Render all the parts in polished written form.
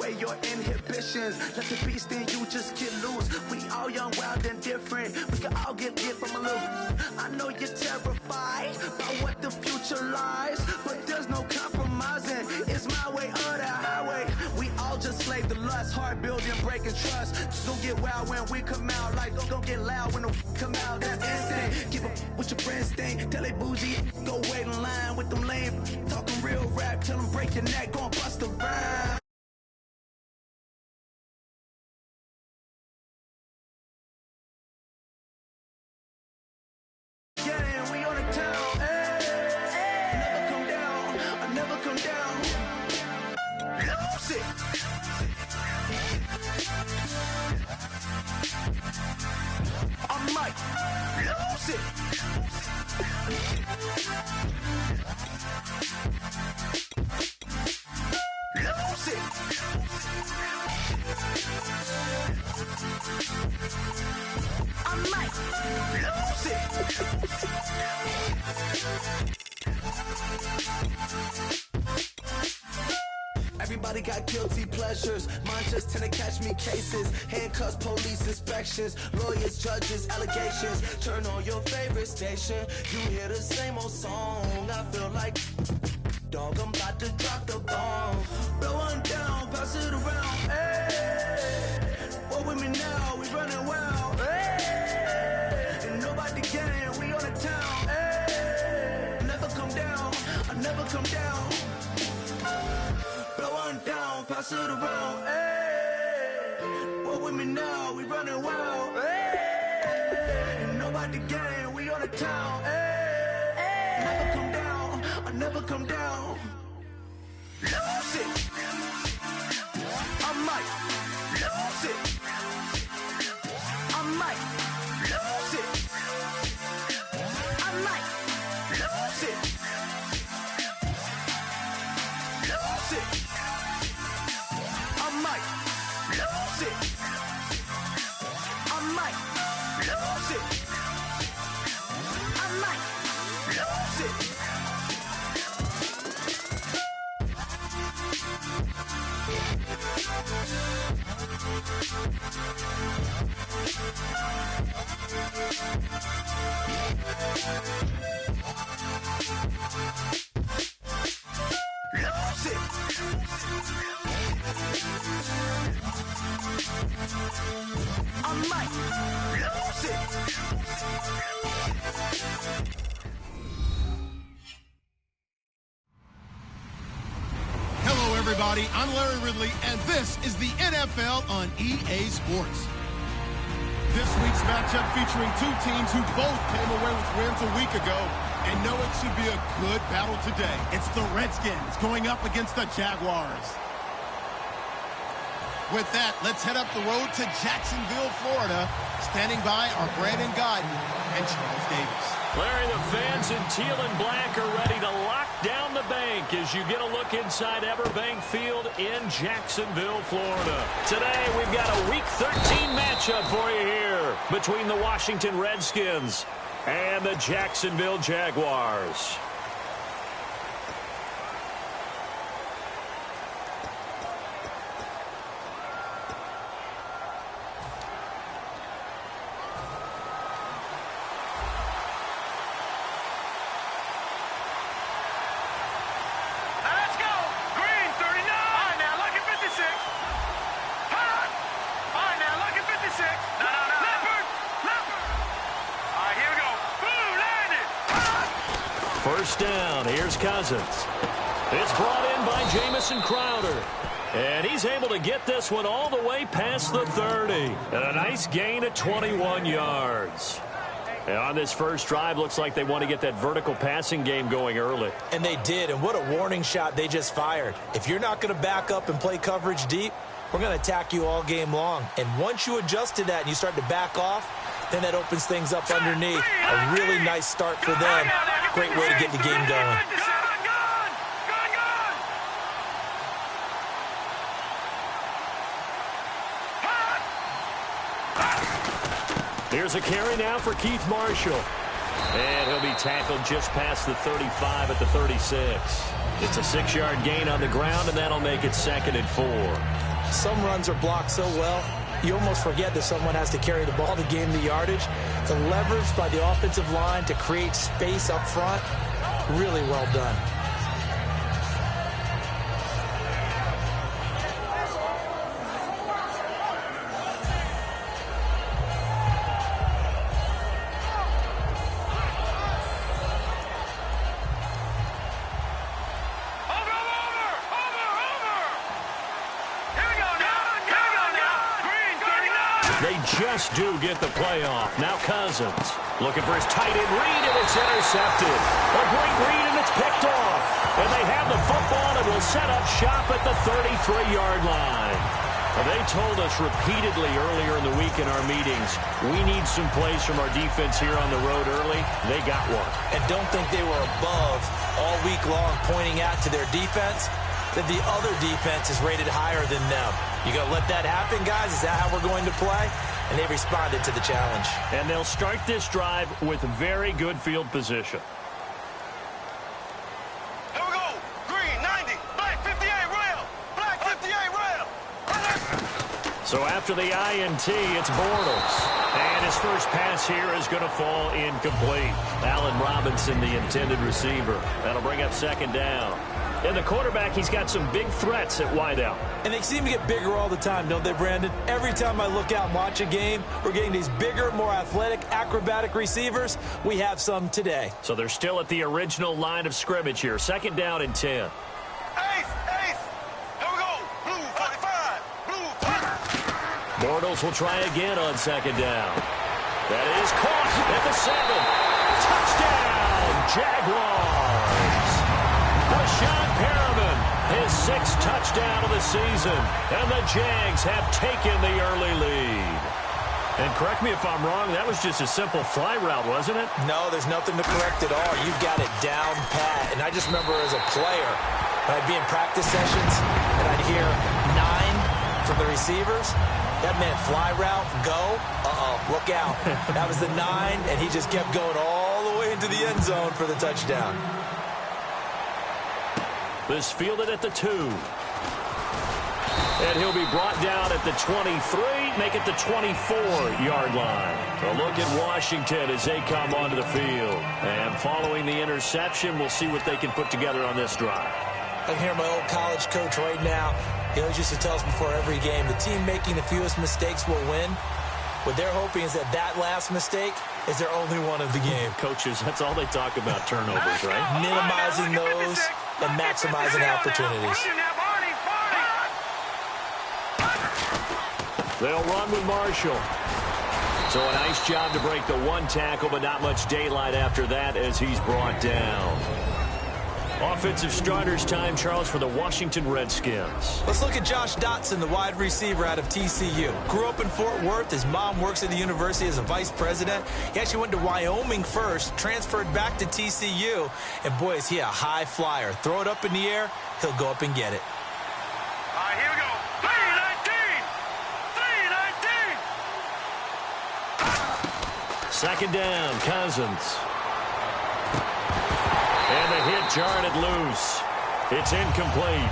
away your inhibitions. Let the beast in you just get loose. We all young, wild, and different. We can all get lit from a little. I know you're terrified about what the future lies, but there's no compromising. It's my way or the highway. We all just slave to lust, heart building, breaking trust. Don't get wild when we come out, like don't get loud when the come out. That's instant. Keep up with your friends, thing. Tell they bougie, go wait in line with them lame. Talking real rap, tell them break your neck, go and bust the rhyme. Yeah, we on the town. Hey, never come down. I never come down. Lose it. I might lose it. Lose it. I might lose it. Everybody got guilty pleasures. Mine just tend to catch me cases. Handcuffs, police inspections, lawyers, judges, allegations. Turn on your favorite station. You hear the same old song. I feel like, dog, I'm about to drop the bomb. Blow one down, pass it around. Hey, what with me now? We running wild. Hey, and nobody can. We on the town. Hey, never come down. I never come down. Blow one down, pass it around. Hey, what with me now? We running wild. Hey, and nobody can. We on the town. Hey, never come down. I never come down. Lose it. I might lose it. I might lose it. I might lose it. Lose it. I might lose it. I might lose it. I might lose it. Lose it. I might lose it. Hello, everybody. I'm Larry Ridley, and this is the NFL on EA Sports. This week's matchup featuring two teams who both came away with wins a week ago and know it should be a good battle today. It's the Redskins going up against the Jaguars. With that, let's head up the road to Jacksonville, Florida. Standing by are Brandon Guyton and Charles Davis. Larry, the fans in teal and black are ready to lock down the bank as you get a look inside Everbank Field in Jacksonville, Florida. Today, we've got a Week 13 matchup for you here between the Washington Redskins and the Jacksonville Jaguars. First down, here's Cousins. It's brought in by Jamison Crowder. And he's able to get this one all the way past the 30. And a nice gain of 21 yards. And on this first drive, looks like they want to get that vertical passing game going early. And they did, and what a warning shot they just fired. If you're not going to back up and play coverage deep, we're going to attack you all game long. And once you adjust to that and you start to back off, then that opens things up underneath. A really nice start for them. Great way to get the game going. Here's a carry now for Keith Marshall. And he'll be tackled just past the 35 at the 36. It's a 6-yard gain on the ground, and that'll make it 2nd and 4. Some runs are blocked so well, you almost forget that someone has to carry the ball to gain the yardage. The leverage by the offensive line to create space up front, really well done. They just do get the playoff. Now Cousins looking for his tight end read, and it's intercepted. A great read, and it's picked off. And they have the football and will set up shop at the 33-yard line. Well, they told us repeatedly earlier in the week in our meetings, we need some plays from our defense here on the road early. They got one. And don't think they were above all week long pointing out to their defense that the other defense is rated higher than them. You going to let that happen, guys? Is that how we're going to play? And they responded to the challenge. And they'll start this drive with very good field position. Here we go. Green, 90. Black, 58, rail. Black, 58, rail. So after the INT, it's Bortles. And his first pass here is going to fall incomplete. Allen Robinson, the intended receiver. That'll bring up second down. And the quarterback, he's got some big threats at wideout. And they seem to get bigger all the time, don't they, Brandon? Every time I look out and watch a game, we're getting these bigger, more athletic, acrobatic receivers. We have some today. So they're still at the original line of scrimmage here. Second down and 10. Ace, ace. Here we go. Blue, 45. Blue, 45. Bortles will try again on second down. That is caught at the 7. Touchdown, Jaguars. Sean Perriman, his 6th touchdown of the season, and the Jags have taken the early lead. And correct me if I'm wrong, that was just a simple fly route, wasn't it? No, there's nothing to correct at all. You've got it down pat. And I just remember as a player, when I'd be in practice sessions, and I'd hear 9 from the receivers, that meant fly route, go, look out. That was the 9, and he just kept going all the way into the end zone for the touchdown. This fielded at the 2. And he'll be brought down at the 23, make it the 24-yard line. A look at Washington as they come onto the field. And following the interception, we'll see what they can put together on this drive. I can hear my old college coach right now. He always used to tell us before every game, the team making the fewest mistakes will win. What they're hoping is that that last mistake is their only one of the game. Coaches, that's all they talk about, turnovers, right? Minimizing those and maximizing opportunities. They'll run with Marshall. So a nice job to break the 1 tackle, but not much daylight after that as he's brought down. Offensive starters time, Charles, for the Washington Redskins. Let's look at Josh Dotson, the wide receiver out of TCU. Grew up in Fort Worth. His mom works at the university as a vice president. He actually went to Wyoming first, transferred back to TCU, and boy, is he a high flyer. Throw it up in the air, he'll go up and get it. All right, here we go. 3-19. 3-19. Second down, Cousins. And the hit jarred it loose. It's incomplete.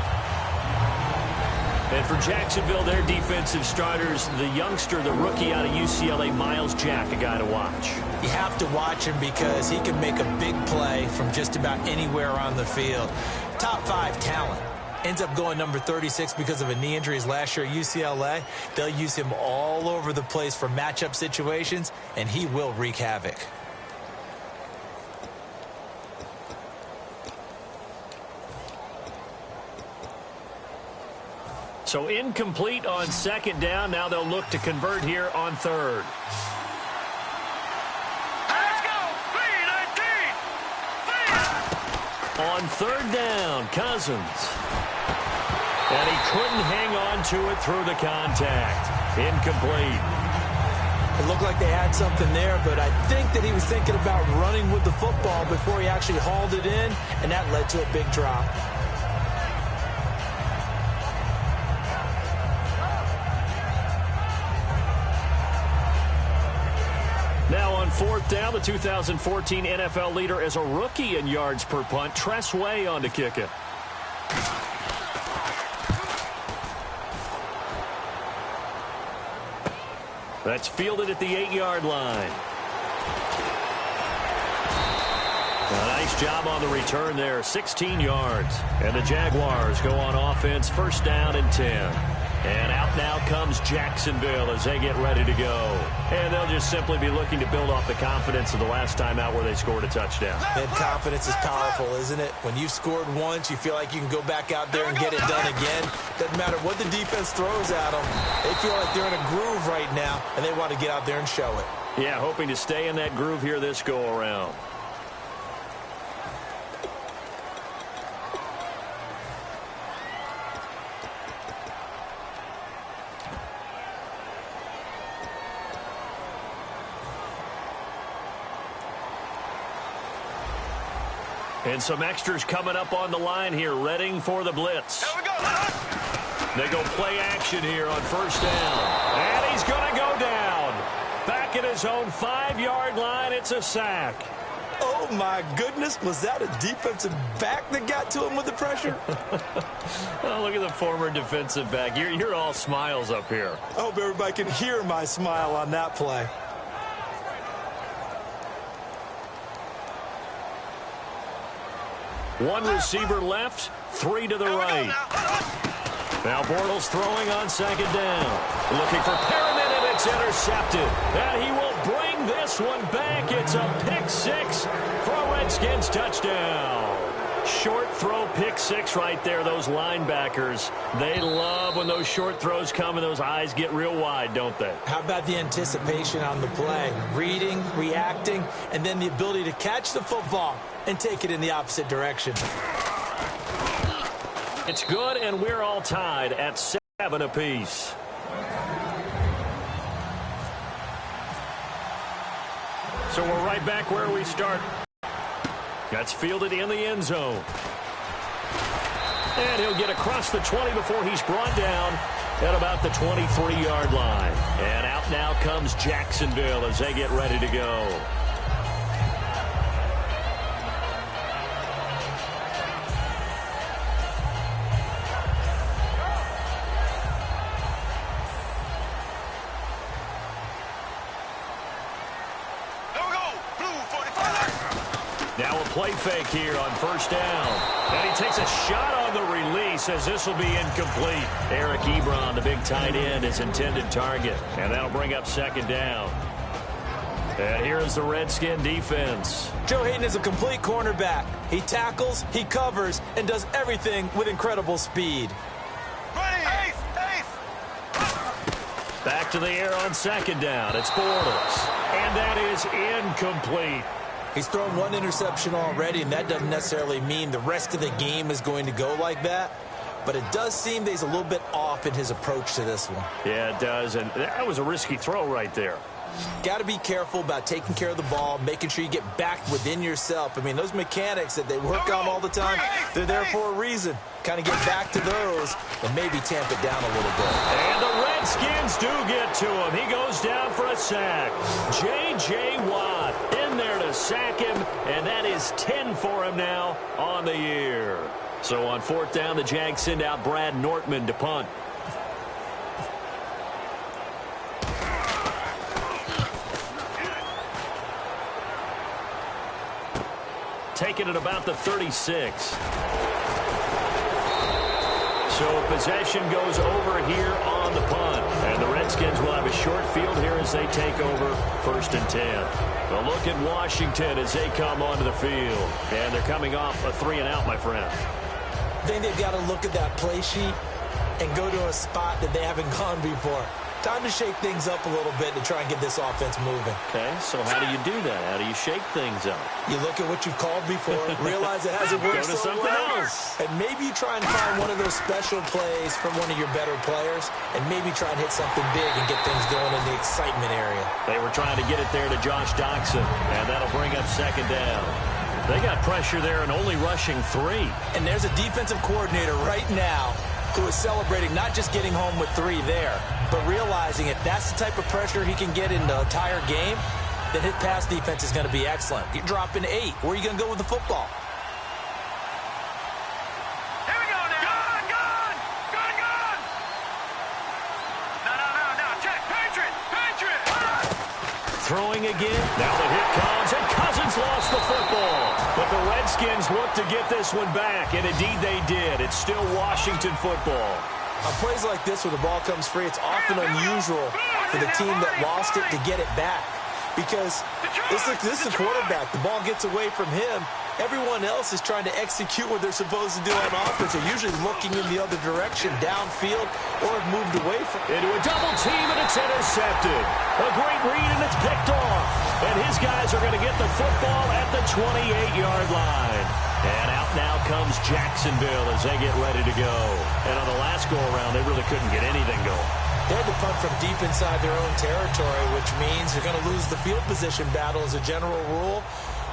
And for Jacksonville, their defensive starters, the youngster, the rookie out of UCLA, Miles Jack, a guy to watch. You have to watch him because he can make a big play from just about anywhere on the field. Top 5 talent. Ends up going number 36 because of a knee injury his last year at UCLA. They'll use him all over the place for matchup situations, and he will wreak havoc. So incomplete on second down. Now they'll look to convert here on third. Let's go. 3-19. On third down, Cousins. And he couldn't hang on to it through the contact. Incomplete. It looked like they had something there, but I think that he was thinking about running with the football before he actually hauled it in, and that led to a big drop. Now on fourth down, the 2014 NFL leader as a rookie in yards per punt, Tress Way on to kick it. That's fielded at the 8-yard line. A nice job on the return there, 16 yards. And the Jaguars go on offense, first down and 10. And out now comes Jacksonville as they get ready to go. And they'll just simply be looking to build off the confidence of the last time out where they scored a touchdown. And confidence is powerful, isn't it? When you've scored once, you feel like you can go back out there and get it done again. Doesn't matter what the defense throws at them. They feel like they're in a groove right now, and they want to get out there and show it. Yeah, hoping to stay in that groove here this go-around. And some extras coming up on the line here, readying for the blitz. Here we go. They go play action here on first down. And he's going to go down. Back at his own 5-yard line, it's a sack. Oh, my goodness. Was that a defensive back that got to him with the pressure? Oh, look at the former defensive back. You're all smiles up here. I hope everybody can hear my smile on that play. One receiver left, 3 to the right. Now Bortles throwing on second down. Looking for Perriman, and it's intercepted. And he will bring this one back. It's a pick 6 for a Redskins touchdown. Short throw, pick 6 right there. Those linebackers, they love when those short throws come and those eyes get real wide, don't they? How about the anticipation on the play? Reading, reacting, and then the ability to catch the football and take it in the opposite direction. It's good, and we're all tied at 7 apiece. So we're right back where we start. That's fielded in the end zone. And he'll get across the 20 before he's brought down at about the 23-yard line. And out now comes Jacksonville as they get ready to go. Now a play fake here on first down. And he takes a shot on the release as this will be incomplete. Eric Ebron, the big tight end, his intended target. And that'll bring up second down. And here is the Redskin defense. Joe Hayden is a complete cornerback. He tackles, he covers, and does everything with incredible speed. Ready, ace. Back to the air on second down. It's Bortles. And that is incomplete. He's thrown one interception already, and that doesn't necessarily mean the rest of the game is going to go like that. But it does seem that he's a little bit off in his approach to this one. Yeah, it does. And that was a risky throw right there. Got to be careful about taking care of the ball, making sure you get back within yourself. I mean, those mechanics that they work on all the time, they're there for a reason. Kind of get back to those and maybe tamp it down a little bit. And the Redskins do get to him. He goes down for a sack. J.J. Watt in there to sack him, and that is 10 for him now on the year. So on fourth down, the Jags send out Brad Nortman to punt. Taking it about the 36. So possession goes over here on the punt. And the Redskins will have a short field here as they take over first and 10. A look at Washington as they come onto the field. And they're coming off a 3-and-out, my friend. I think they've got to look at that play sheet and go to a spot that they haven't gone before. Time to shake things up a little bit to try and get this offense moving. Okay, so how do you do that? How do you shake things up? You look at what you've called before, realize it hasn't worked Go to so something well, else. and maybe you try and find one of those special plays from one of your better players, and maybe try and hit something big and get things going in the excitement area. They were trying to get it there to Josh Doxson, and that'll bring up second down. They got pressure there and only rushing 3. And there's a defensive coordinator right now who is celebrating not just getting home with 3 there, but realizing if that's the type of pressure he can get in the entire game, then his pass defense is going to be excellent. You're dropping 8. Where are you going to go with the football? Here we go now. Gone. No. Check. Patriot. throwing again. Now the hit comes, and Cousins lost the football. But the Redskins look to get this one back, and indeed they did. It's still Washington football. On plays like this where the ball comes free, it's often unusual for the team that lost it to get it back. Because this is the quarterback. The ball gets away from him. Everyone else is trying to execute what they're supposed to do on offense. They're usually looking in the other direction, downfield, or have moved away from it. Into a double team, and it's intercepted. A great read, and it's picked off. And his guys are going to get the football at the 28-yard line. And out now comes Jacksonville as they get ready to go. And on the last go-around, they really couldn't get anything going. They had to punt from deep inside their own territory, which means they're going to lose the field position battle as a general rule.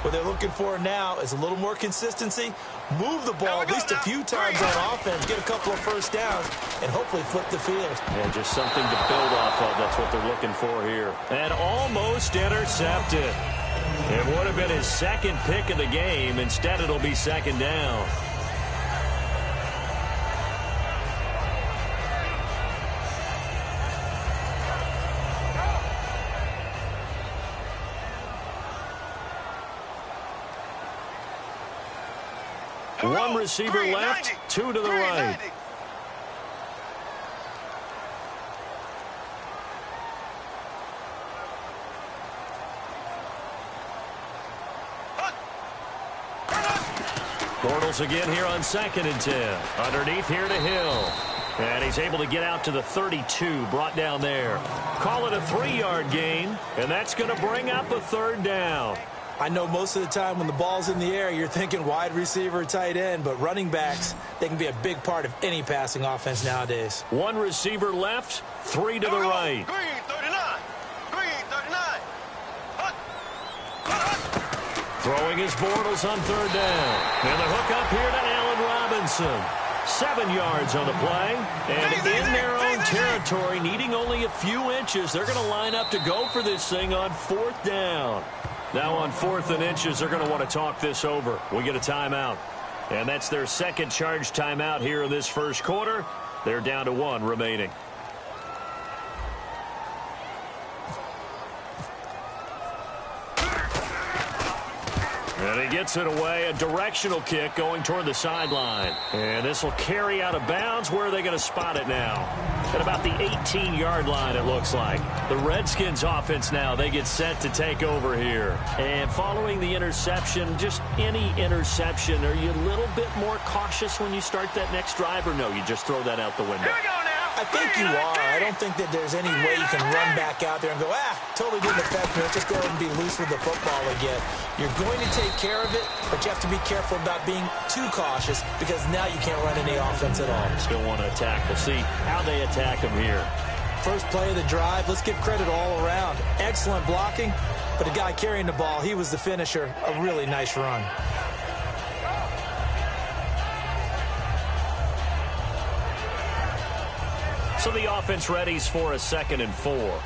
What they're looking for now is a little more consistency, move the ball at least a few times on offense, get a couple of first downs, and hopefully flip the field. And just something to build off of. That's what they're looking for here. And almost intercepted. It would have been his second pick of the game. Instead, it'll be second down. One receiver left, two to the right. Bortles again here on 2nd and 10. Underneath here to Hill. And he's able to get out to the 32, brought down there. Call it a 3-yard gain, and that's going to bring up a third down. I know most of the time when the ball's in the air, you're thinking wide receiver, tight end, but running backs, they can be a big part of any passing offense nowadays. One receiver left, three to the right. Green 39. Green 39. Throwing his Bortles on third down. And the hook up here to Allen Robinson. 7 yards on the play. And in their own territory, needing only a few inches, they're going to line up to go for this thing on 4th down. Now on 4th and inches, they're going to want to talk this over. We get a timeout. And that's their second charge timeout here in this first quarter. They're down to 1 remaining. And he gets it away, a directional kick going toward the sideline. And this will carry out of bounds. Where are they going to spot it now? At about the 18-yard line, it looks like. The Redskins offense now, they get set to take over here. And following the interception, just any interception, are you a little bit more cautious when you start that next drive, or no, you just throw that out the window? Here we go now. I think you are. I don't think that there's any way you can run back out there and go, totally didn't affect me. Let's just go ahead and be loose with the football again. You're going to take care of it, but you have to be careful about being too cautious because now you can't run any offense at all. Still want to attack. We'll see how they attack him here. First play of the drive, let's give credit all around. Excellent blocking, but the guy carrying the ball, he was the finisher. A really nice run. So the offense readies for a 2nd and 4.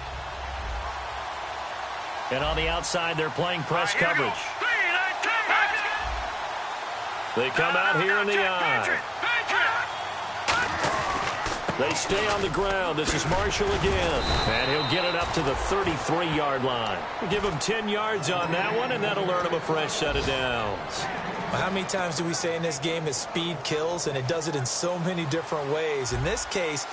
And on the outside, they're playing press coverage. They come out here in the eye. They stay on the ground. This is Marshall again. And he'll get it up to the 33-yard line. We'll give him 10 yards on that one, and that'll earn him a fresh set of downs. Well, how many times do we say in this game that speed kills, and it does it in so many different ways? In this case,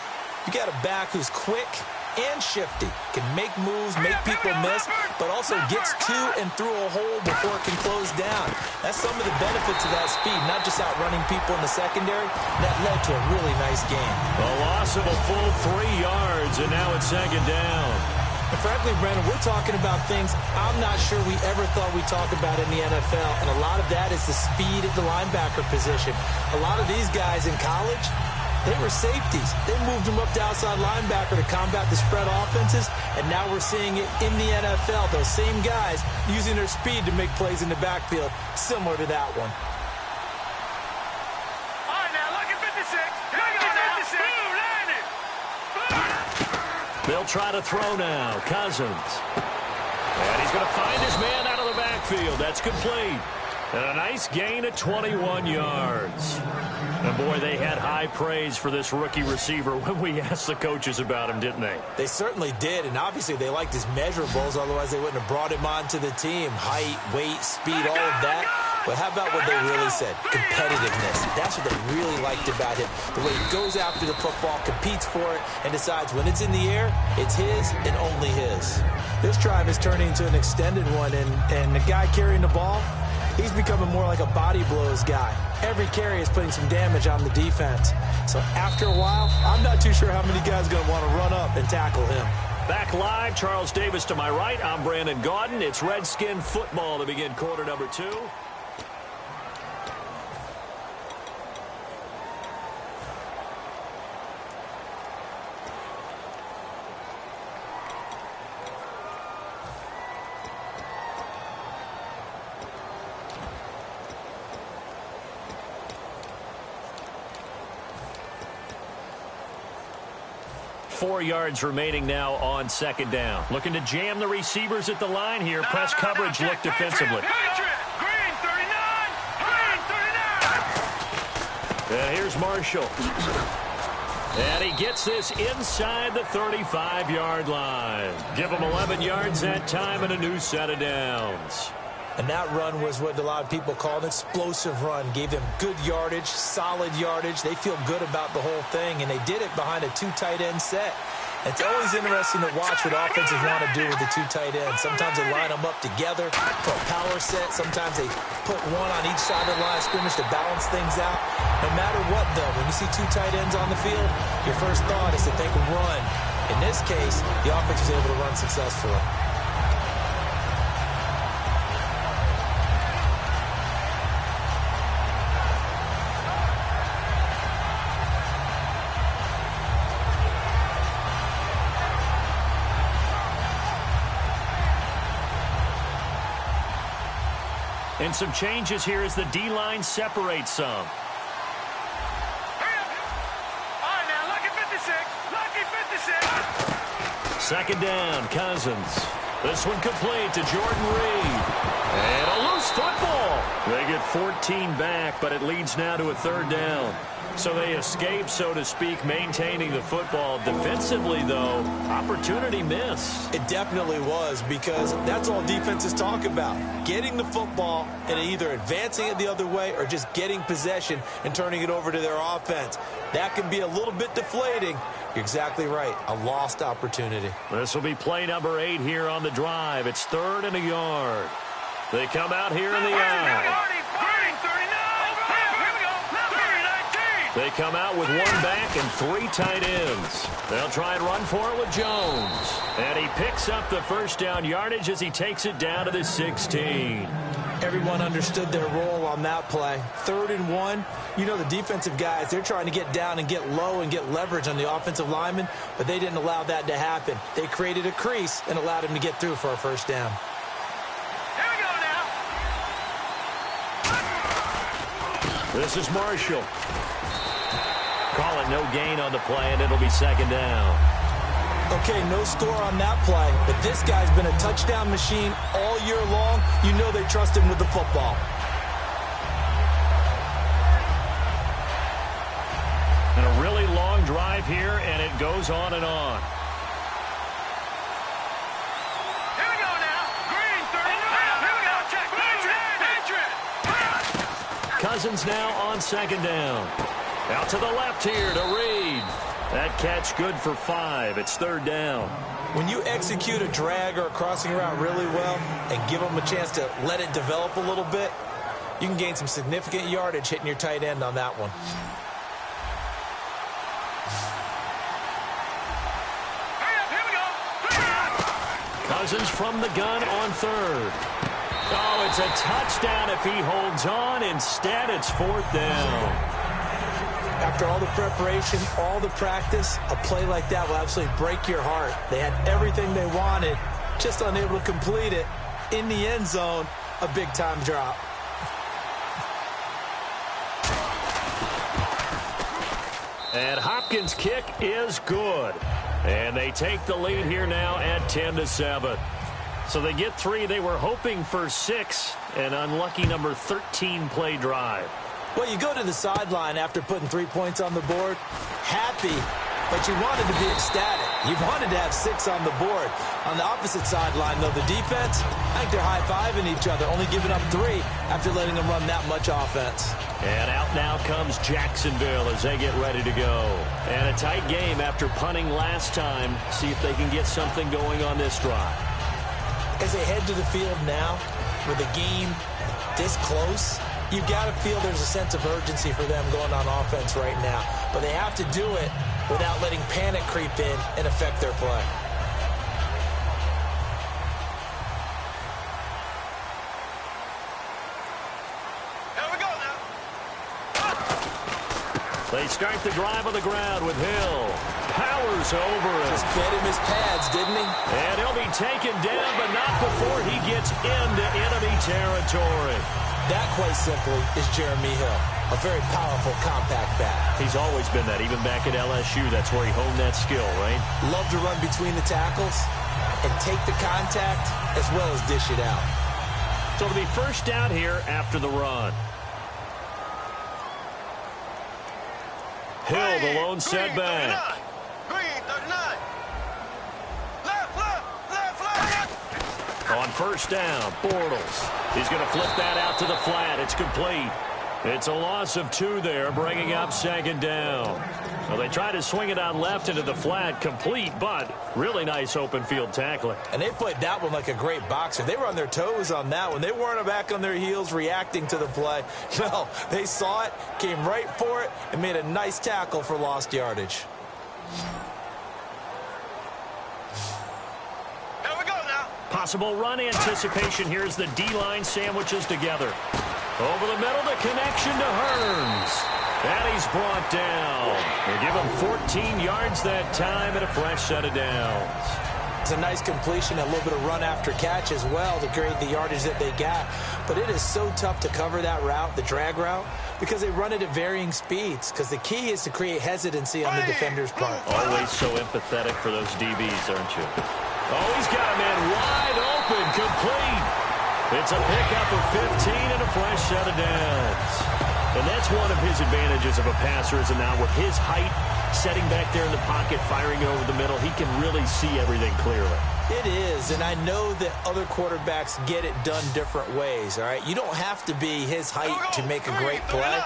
you got a back who's quick and shifty, can make moves, make people miss, but also gets to and through a hole before it can close down. That's some of the benefits of that speed, not just outrunning people in the secondary. That led to a really nice game. A loss of a full 3 yards, and now it's 2nd down. And frankly, Brandon, we're talking about things I'm not sure we ever thought we'd talk about in the NFL, and a lot of that is the speed at the linebacker position. A lot of these guys in college, they were safeties. They moved them up to outside linebacker to combat the spread offenses, and now we're seeing it in the NFL. Those same guys using their speed to make plays in the backfield, similar to that one. All right, now, look at 56. Here we go now. They'll try to throw now. Cousins. And he's going to find his man out of the backfield. That's complete. And a nice gain of 21 yards. And, boy, they had high praise for this rookie receiver when we asked the coaches about him, didn't they? They certainly did, and obviously they liked his measurables. Otherwise, they wouldn't have brought him onto the team. Height, weight, speed, all of that. But how about what they really said? Competitiveness. That's what they really liked about him. The way he goes after the football, competes for it, and decides when it's in the air, it's his and only his. This drive is turning into an extended one, and the guy carrying the ball, he's becoming more like a body blows guy. Every carry is putting some damage on the defense. So after a while, I'm not too sure how many guys are going to want to run up and tackle him. Back live, Charles Davis to my right. I'm Brandon Gaudin. It's Redskin football to begin quarter number 2. Four yards remaining now on second down. Looking to jam the receivers at the line here. Press coverage look defensively. Green 39. And here's Marshall. And he gets this inside the 35-yard line. Give him 11 yards that time and a new set of downs. And that run was what a lot of people call an explosive run. Gave them good yardage, solid yardage. They feel good about the whole thing, and they did it behind a 2 tight end set. It's always interesting to watch what offenses want to do with the 2 tight ends. Sometimes they line them up together for a power set. Sometimes they put one on each side of the line of scrimmage to balance things out. No matter what, though, when you see 2 tight ends on the field, your first thought is to think run. In this case, the offense was able to run successfully. And some changes here as the D-line separates some. All right, now, lucky 56. Lucky 56. Second down, Cousins. This one complete to Jordan Reed. And a loose football. They get 14 back, but it leads now to a third down. So they escape, so to speak, maintaining the football. Defensively, though, opportunity miss. It definitely was, because that's all defenses talk about. Getting the football and either advancing it the other way or just getting possession and turning it over to their offense. That can be a little bit deflating. You're exactly right. A lost opportunity. This will be play number 8 here on the drive. It's 3rd and a yard. They come out here in the eye. They come out with 1 back and 3 tight ends. They'll try and run for it with Jones. And he picks up the first down yardage as he takes it down to the 16. Everyone understood their role on that play. 3rd and 1. You know, the defensive guys, they're trying to get down and get low and get leverage on the offensive lineman, but they didn't allow that to happen. They created a crease and allowed him to get through for a first down. Here we go now. This is Marshall. Call it no gain on the play, and it'll be second down. Okay, no score on that play, but this guy's been a touchdown machine all year long. You know they trust him with the football. And a really long drive here, and it goes on and on. Here we go now. Green 39. Here we go. Check. Cousins now on second down. Out to the left here to Reed. That catch good for 5. It's 3rd down. When you execute a drag or a crossing route really well and give them a chance to let it develop a little bit, you can gain some significant yardage hitting your tight end on that one. Here we go. Cousins from the gun on 3rd. Oh, it's a touchdown if he holds on. Instead, it's 4th down. After all the preparation, all the practice, a play like that will absolutely break your heart. They had everything they wanted, just unable to complete it. In the end zone, a big-time drop. And Hopkins' kick is good. And they take the lead here now at 10-7. So they get 3. They were hoping for 6. An unlucky number 13 play drive. Well, you go to the sideline after putting 3 points on the board, happy, but you wanted to be ecstatic. You wanted to have 6 on the board. On the opposite sideline, though, the defense, I think they're high-fiving each other, only giving up 3 after letting them run that much offense. And out now comes Jacksonville as they get ready to go. And a tight game after punting last time. See if they can get something going on this drive. As they head to the field now, with the game this close, you've got to feel there's a sense of urgency for them going on offense right now. But they have to do it without letting panic creep in and affect their play. Here we go now. They start the drive on the ground with Hill. Powers over it. Just fed him his pads, didn't he? And he'll be taken down, but not before he gets into enemy territory. That, quite simply, is Jeremy Hill. A very powerful, compact back. He's always been that, even back at LSU. That's where he honed that skill, right? Love to run between the tackles and take the contact as well as dish it out. So it'll be first down here after the run. Hill, the lone setback. Green, 39. Left. On first down, Bortles. He's going to flip that out to the flat. It's complete. It's a loss of 2 there, bringing up second down. Well, they try to swing it on left into the flat, complete, but really nice open field tackling. And they played that one like a great boxer. They were on their toes on that one. They weren't back on their heels reacting to the play. No, they saw it, came right for it, and made a nice tackle for lost yardage. Here we go now. Possible run anticipation. Here's the D-line sandwiches together. Over the middle, the connection to Hearns. And he's brought down. They give him 14 yards that time and a fresh set of downs. It's a nice completion, a little bit of run after catch as well to create the yardage that they got. But it is so tough to cover that route, the drag route, because they run it at varying speeds. Because the key is to create hesitancy on the defender's part. Always so empathetic for those DBs, aren't you? Oh, he's got a man wide open, complete. It's a pickup of 15 and a fresh set of downs. And that's one of his advantages of a passer, is now with his height, setting back there in the pocket, firing it over the middle, he can really see everything clearly. It is, and I know that other quarterbacks get it done different ways, all right? You don't have to be his height to make a great play,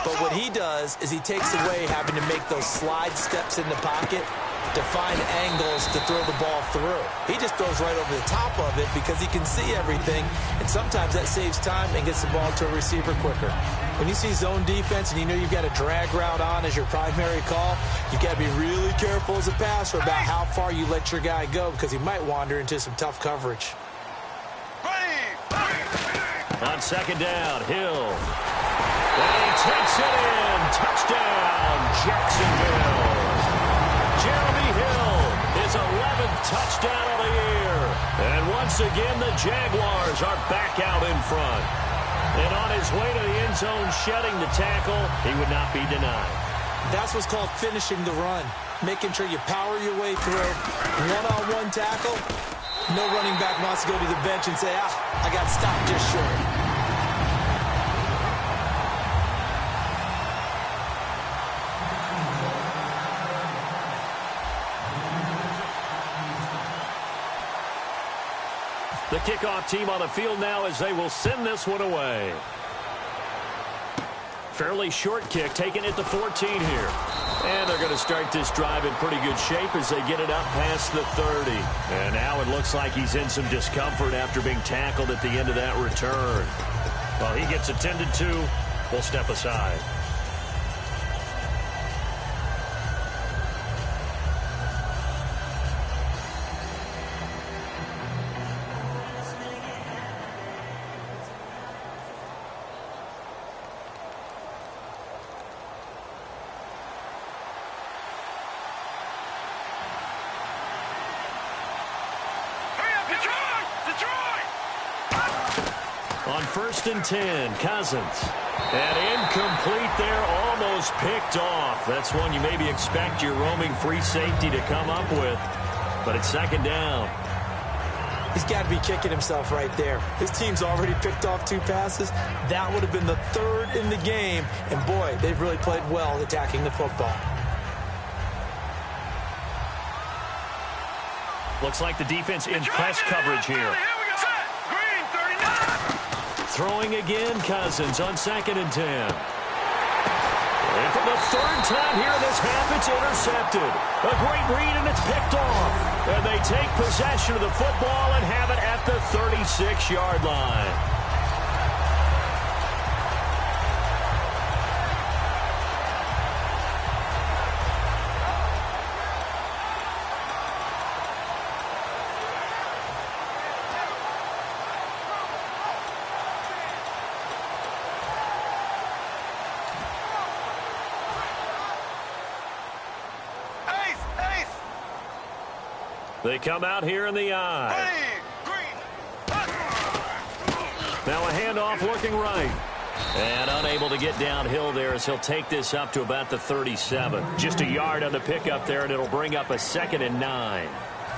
but what he does is he takes away having to make those slide steps in the pocket to find angles to throw the ball through. He just throws right over the top of it because he can see everything, and sometimes that saves time and gets the ball to a receiver quicker. When you see zone defense and you know you've got a drag route on as your primary call, you've got to be really careful as a passer about how far you let your guy go because he might wander into some tough coverage. On second down, Hill. And he takes it in. Touchdown, Jacksonville. Jeremy Hill, his 11th touchdown of the year. And once again, the Jaguars are back out in front. And on his way to the end zone, shedding the tackle, he would not be denied. That's what's called finishing the run, making sure you power your way through. One-on-one tackle, no running back wants to go to the bench and say, I got stopped just short. The kickoff team on the field now as they will send this one away. Fairly short kick, taking it to 14 here. And they're going to start this drive in pretty good shape as they get it up past the 30. And now it looks like he's in some discomfort after being tackled at the end of that return. Well, he gets attended to. We'll step aside. On 1st and 10, Cousins. And incomplete there, almost picked off. That's one you maybe expect your roaming free safety to come up with. But it's second down. He's got to be kicking himself right there. His team's already picked off 2 passes. That would have been the 3rd in the game. And, boy, they've really played well attacking the football. Looks like the defense in press coverage here. Throwing again, Cousins on 2nd and 10. And for the 3rd time here in this half, it's intercepted. A great read, and it's picked off. And they take possession of the football and have it at the 36-yard line. They come out here in the eye. Now a handoff looking right. And unable to get downhill there as he'll take this up to about the 37. Just a yard on the pickup there, and it'll bring up a 2nd and 9.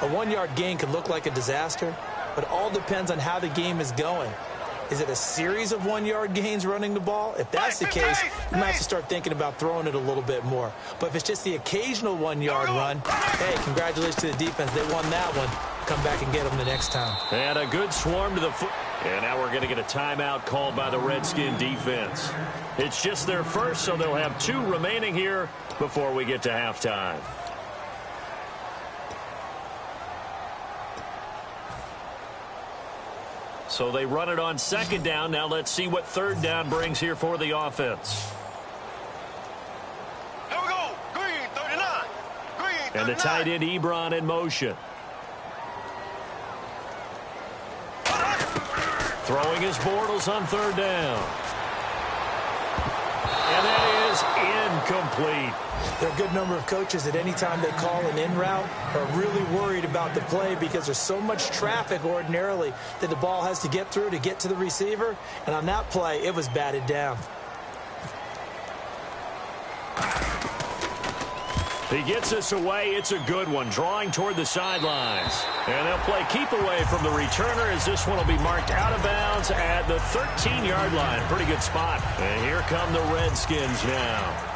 A 1-yard gain could look like a disaster, but all depends on how the game is going. Is it a series of 1-yard gains running the ball? If that's the case, you might have to start thinking about throwing it a little bit more. But if it's just the occasional 1-yard run, hey, congratulations to the defense. They won that one. Come back and get them the next time. And a good swarm to the foot. And now we're going to get a timeout called by the Redskin defense. It's just their first, so they'll have 2 remaining here before we get to halftime. So they run it on 2nd down. Now let's see what 3rd down brings here for the offense. Here we go. Green 39. Green 39. And the tight end Ebron in motion. Throwing his Bortles on 3rd down. And that is incomplete. There are a good number of coaches that any time they call an in route are really worried about the play because there's so much traffic ordinarily that the ball has to get through to get to the receiver. And on that play, it was batted down. He gets us away. It's a good one, drawing toward the sidelines. And they'll play keep away from the returner as this one will be marked out of bounds at the 13-yard line. Pretty good spot. And here come the Redskins now.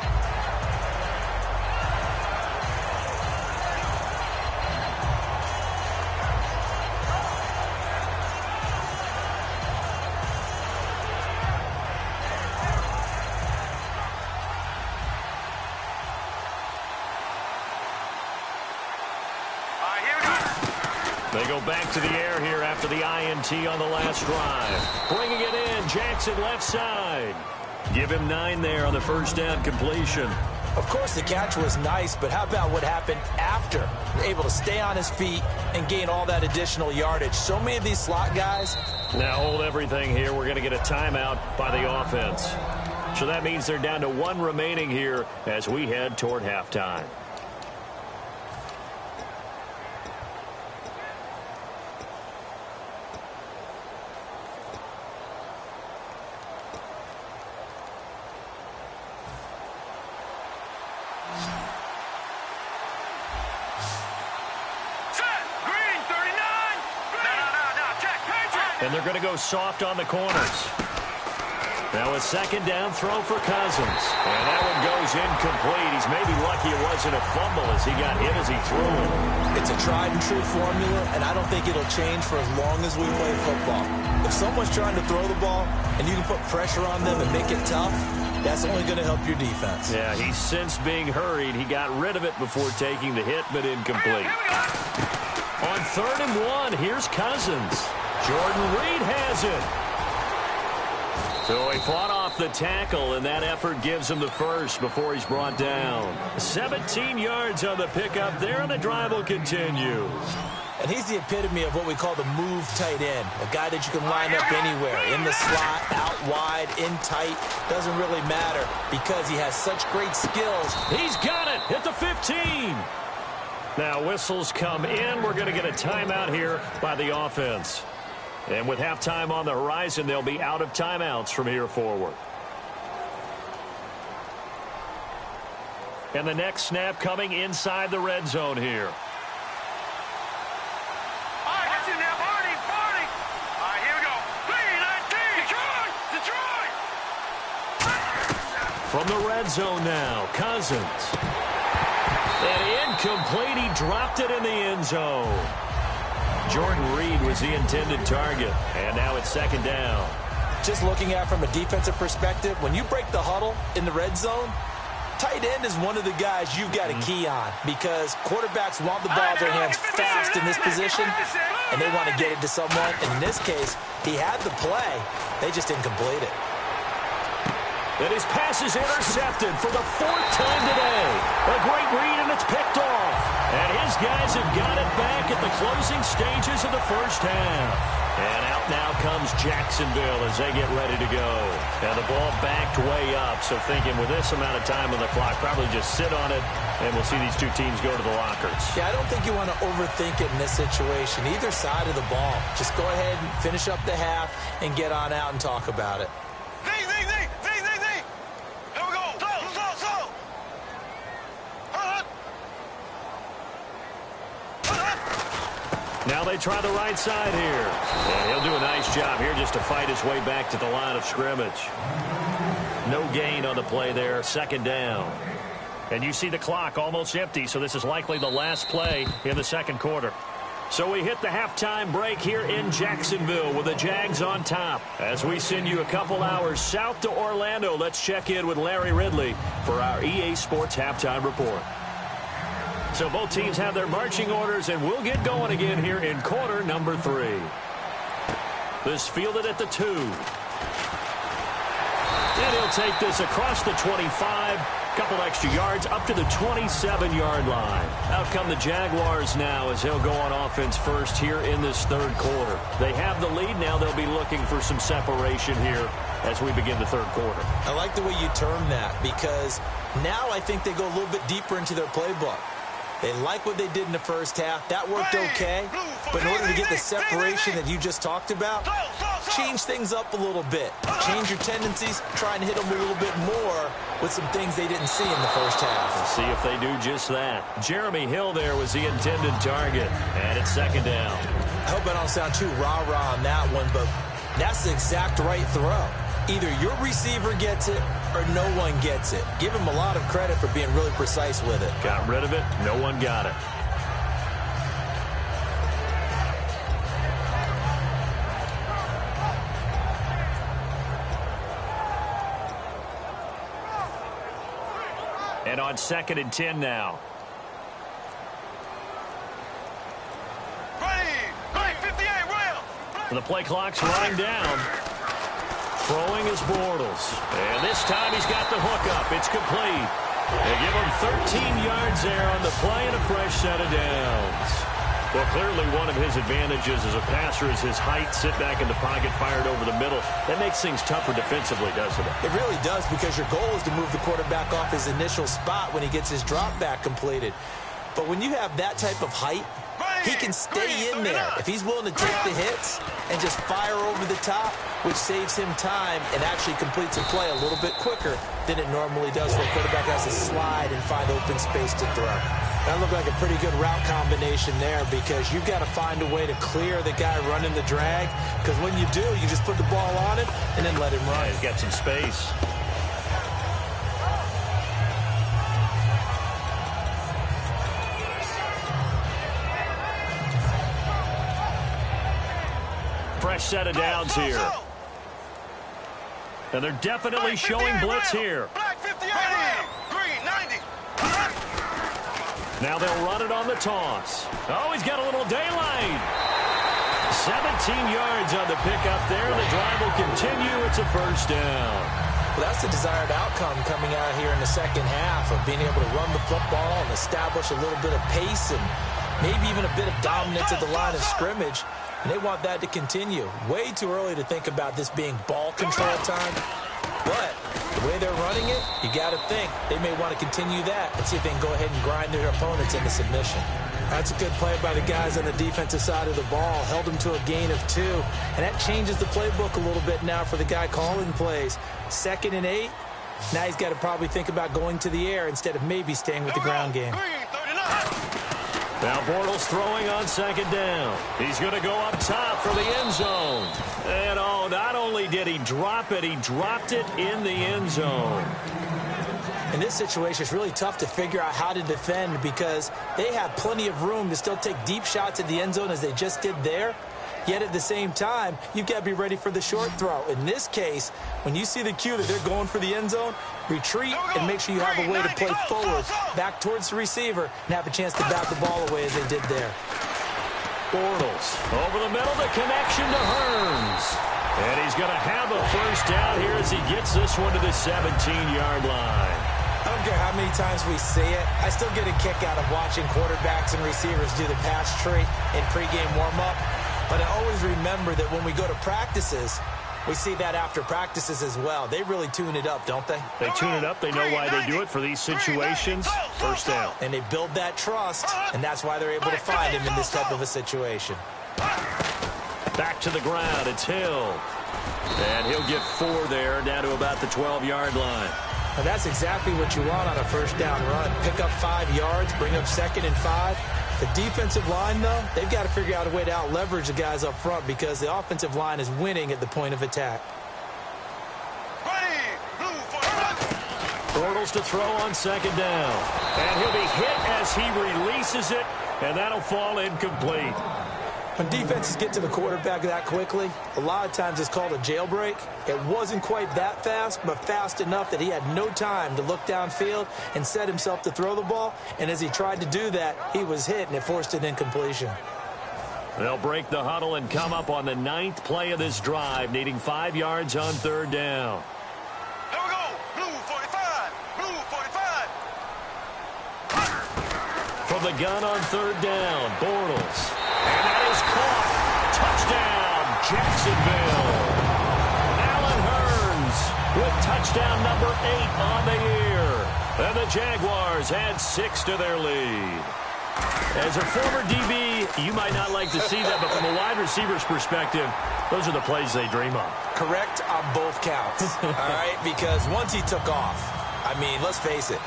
They go back to the air here after the INT on the last drive. Bringing it in, Jackson left side. Give him 9 there on the 1st down completion. Of course, the catch was nice, but how about what happened after? Able to stay on his feet and gain all that additional yardage. So many of these slot guys. Now hold everything here. We're going to get a timeout by the offense. So that means they're down to 1 remaining here as we head toward halftime. And they're going to go soft on the corners. Now a 2nd down throw for Cousins. And that one goes incomplete. He's maybe lucky it wasn't a fumble as he got hit as he threw it. It's a tried and true formula, and I don't think it'll change for as long as we play football. If someone's trying to throw the ball and you can put pressure on them and make it tough, that's only going to help your defense. Yeah, he's since being hurried. He got rid of it before taking the hit, but incomplete. On 3rd and 1, here's Cousins. Jordan Reed has it. So he fought off the tackle, and that effort gives him the first before he's brought down. 17 yards on the pickup there, and the drive will continue. And he's the epitome of what we call the move tight end, a guy that you can line up anywhere, in the slot, out wide, in tight, doesn't really matter because he has such great skills. He's got it at the 15. Now whistles come in. We're going to get a timeout here by the offense. And with halftime on the horizon, they'll be out of timeouts from here forward. And the next snap coming inside the red zone here. All right, that's it now, Barney. From the red zone now, Cousins. And incomplete. He dropped it in the end zone. Jordan Reed was the intended target. And now it's second down. Just looking at it from a defensive perspective, when you break the huddle in the red zone, tight end is one of the guys you've got to key on because quarterbacks want the ball in their hands fast in this position, and they want to get it to someone. And in this case, he had the play. They just didn't complete it. And his pass is intercepted for the fourth time today. A great read, and it's picked off. And his guys have got it back at the closing stages of the first half. And out now comes Jacksonville as they get ready to go. And the ball backed way up, so thinking with this amount of time on the clock, probably just sit on it, and we'll see these two teams go to the lockers. Yeah, I don't think you want to overthink it in this situation. Either side of the ball. Just go ahead and finish up the half and get on out and talk about it. Now they try the right side here. And he'll do a nice job here just to fight his way back to the line of scrimmage. No gain on the play there. Second down. And you see the clock almost empty, so this is likely the last play in the second quarter. So we hit the halftime break here in Jacksonville with the Jags on top. As we send you a couple hours south to Orlando, let's check in with Larry Ridley for our EA Sports Halftime Report. So both teams have their marching orders, and we'll get going again here in quarter number 3. This fielded at the 2. And he'll take this across the 25. Couple extra yards up to the 27-yard line. Out come the Jaguars now as they'll go on offense first here in this third quarter. They have the lead. Now they'll be looking for some separation here as we begin the third quarter. I like the way you term that because now I think they go a little bit deeper into their playbook. They like what they did in the first half. That worked okay. But in order to get the separation that you just talked about, change things up a little bit. Change your tendencies. Try and hit them a little bit more with some things they didn't see in the first half. We'll see if they do just that. Jeremy Hill there was the intended target. And it's second down. I hope I don't sound too rah-rah on that one, but that's the exact right throw. Either your receiver gets it or no one gets it. Give him a lot of credit for being really precise with it. Got rid of it. No one got it. And on 2nd and 10 now. Ready, 58, Rail. The play clock's running down. Throwing is Bortles. And this time he's got the hook up. It's complete. They give him 13 yards there on the play and a fresh set of downs. Well, clearly one of his advantages as a passer is his height. Sit back in the pocket, fired over the middle. That makes things tougher defensively, doesn't it? It really does because your goal is to move the quarterback off his initial spot when he gets his drop back completed. But when you have that type of height, he can stay in there if he's willing to take the hits and just fire over the top, which saves him time and actually completes a play a little bit quicker than it normally does where a quarterback has to slide and find open space to throw. That looked like a pretty good route combination there because you've got to find a way to clear the guy running the drag because when you do, you just put the ball on him and then let him run. Yeah, he's got some space. Fresh set of downs here. And they're definitely showing blitz here. Black 58, green 90. Now they'll run it on the toss. Oh, he's got a little daylight. 17 yards on the pickup there. The drive will continue. It's a first down. Well, that's the desired outcome coming out here in the second half of being able to run the football and establish a little bit of pace and maybe even a bit of dominance at the line of scrimmage. And they want that to continue. Way too early to think about this being ball control time. But the way they're running it, you got to think they may want to continue that and see if they can go ahead and grind their opponents into submission. That's a good play by the guys on the defensive side of the ball. Held them to a gain of 2. And that changes the playbook a little bit now for the guy calling plays. 2nd and 8. Now he's got to probably think about going to the air instead of maybe staying with the ground game. Now Bortles throwing on 2nd down. He's going to go up top for the end zone. And oh, not only did he drop it, he dropped it in the end zone. In this situation, it's really tough to figure out how to defend because they have plenty of room to still take deep shots at the end zone as they just did there. Yet at the same time, you've got to be ready for the short throw. In this case, when you see the cue that they're going for the end zone, retreat and make sure you have a way to play forward, back towards the receiver, and have a chance to bat the ball away as they did there. Bortles over the middle, the connection to Hearns. And he's going to have a first down here as he gets this one to the 17-yard line. I don't care how many times we see it. I still get a kick out of watching quarterbacks and receivers do the pass tree in pregame warm-up. But I always remember that when we go to practices, we see that after practices as well. They really tune it up, don't they? They tune it up. They know why they do it for these situations. First down. And they build that trust, and that's why they're able to find him in this type of a situation. Back to the ground. It's Hill. And he'll get 4 there, down to about the 12-yard line. And that's exactly what you want on a first down run. Pick up 5 yards, bring up 2nd and 5. The defensive line, though, they've got to figure out a way to out-leverage the guys up front because the offensive line is winning at the point of attack. Bortles to throw on 2nd down. And he'll be hit as he releases it, and that'll fall incomplete. When defenses get to the quarterback that quickly, a lot of times it's called a jailbreak. It wasn't quite that fast, but fast enough that he had no time to look downfield and set himself to throw the ball. And as he tried to do that, he was hit, and it forced an incompletion. They'll break the huddle and come up on the 9th play of this drive, needing 5 yards on 3rd down. Here we go. Blue 45. Blue 45. From the gun on 3rd down, Bortles. And that is caught. Touchdown, Jacksonville. Allen Hearns with touchdown number 8 on the year. And the Jaguars add 6 to their lead. As a former DB, you might not like to see that, but from a wide receiver's perspective, those are the plays they dream of. Correct on both counts, all right? Because once he took off, I mean, let's face it,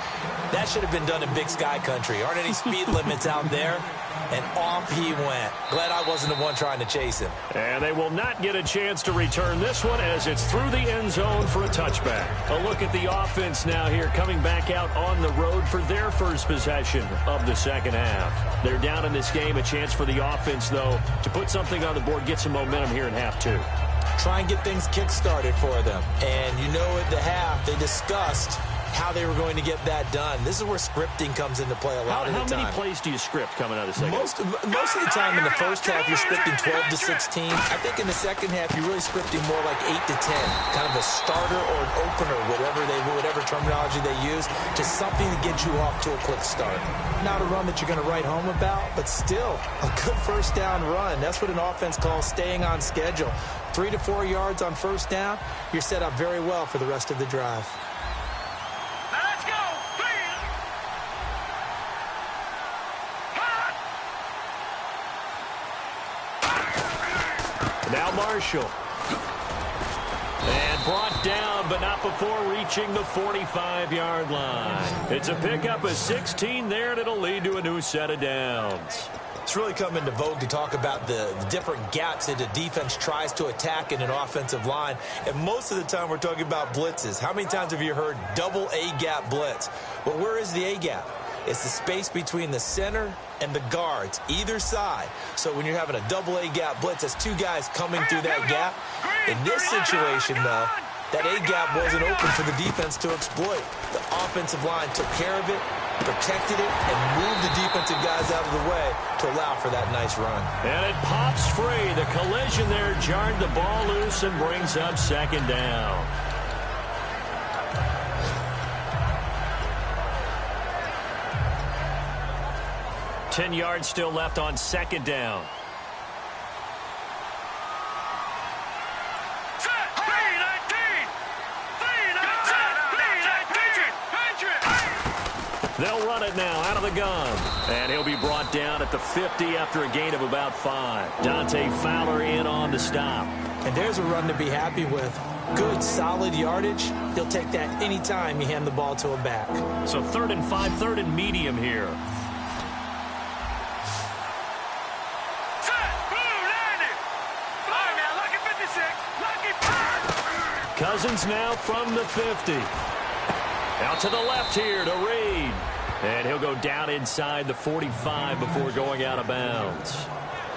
that should have been done in Big Sky Country. Aren't any speed limits out there? And off he went. Glad I wasn't the one trying to chase him. And they will not get a chance to return this one as it's through the end zone for a touchback. A look at the offense now here, coming back out on the road for their first possession of the second half. They're down in this game. A chance for the offense, though, to put something on the board, get some momentum here in half 2. Try and get things kick-started for them. And you know at the half, they discussed how they were going to get that done. This is where scripting comes into play a lot of the time. How many plays do you script coming out of the second? Most of the time in the first half, you're scripting 12 to 16. I think in the second half, you're really scripting more like 8 to 10. Kind of a starter or an opener, whatever terminology they use. Just something to get you off to a quick start. Not a run that you're going to write home about, but still a good first down run. That's what an offense calls staying on schedule. 3 to 4 yards on first down, you're set up very well for the rest of the drive. Now Marshall. And brought down, but not before reaching the 45-yard line. It's a pickup of 16 there, and it'll lead to a new set of downs. It's really come into vogue to talk about the different gaps that a defense tries to attack in an offensive line. And most of the time we're talking about blitzes. How many times have you heard double A-gap blitz? Well, where is the A-gap? It's the space between the center and the guards, either side. So when you're having a double A-gap blitz, that's 2 guys coming through that gap. In this situation, though, that A-gap wasn't open for the defense to exploit. The offensive line took care of it, protected it, and moved the defensive guys out of the way to allow for that nice run. And it pops free. The collision there jarred the ball loose and brings up 2nd down. Ten yards still left on 2nd down. They'll run it now out of the gun. And he'll be brought down at the 50 after a gain of about 5. Dante Fowler in on the stop. And there's a run to be happy with. Good, solid yardage. He'll take that anytime you hand the ball to him back. So 3rd and 5, 3rd and medium here. Cousins now from the 50. Out to the left here to Reed. And he'll go down inside the 45 before going out of bounds.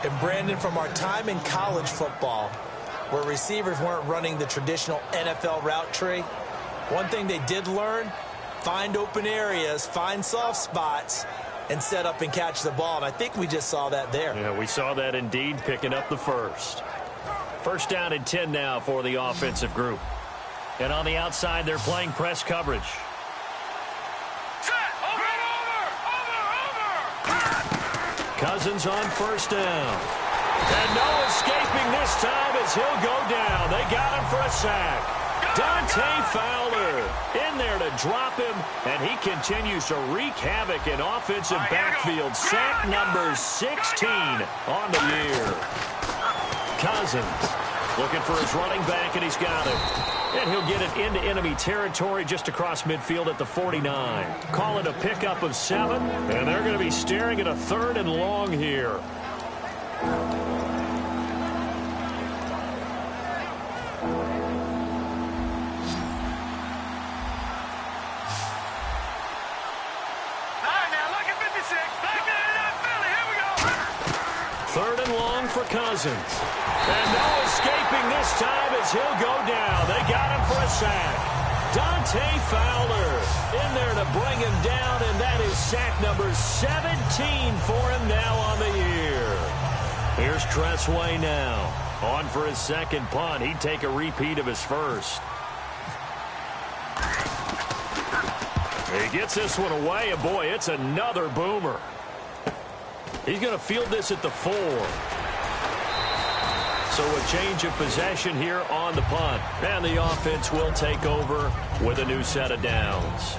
And Brandon, from our time in college football, where receivers weren't running the traditional NFL route tree, one thing they did learn, find open areas, find soft spots, and set up and catch the ball. And I think we just saw that there. Yeah, we saw that indeed, picking up the first. First down and 10 now for the offensive group. And on the outside, they're playing press coverage. Cousins on first down. And no escaping this time as he'll go down. They got him for a sack. Dante Fowler in there to drop him, and he continues to wreak havoc in offensive backfield. Sack number 16 on the year. Cousins looking for his running back, and he's got it. And he'll get it into enemy territory just across midfield at the 49. Call it a pickup of 7, and they're going to be staring at a 3rd and long here. For Cousins. And no escaping this time as he'll go down. They got him for a sack. Dante Fowler in there to bring him down, and that is sack number 17 for him now on the year. Here's Tressway now. On for his second punt. He'd take a repeat of his first. He gets this one away, and boy, it's another boomer. He's going to field this at the 4. So a change of possession here on the punt. And the offense will take over with a new set of downs.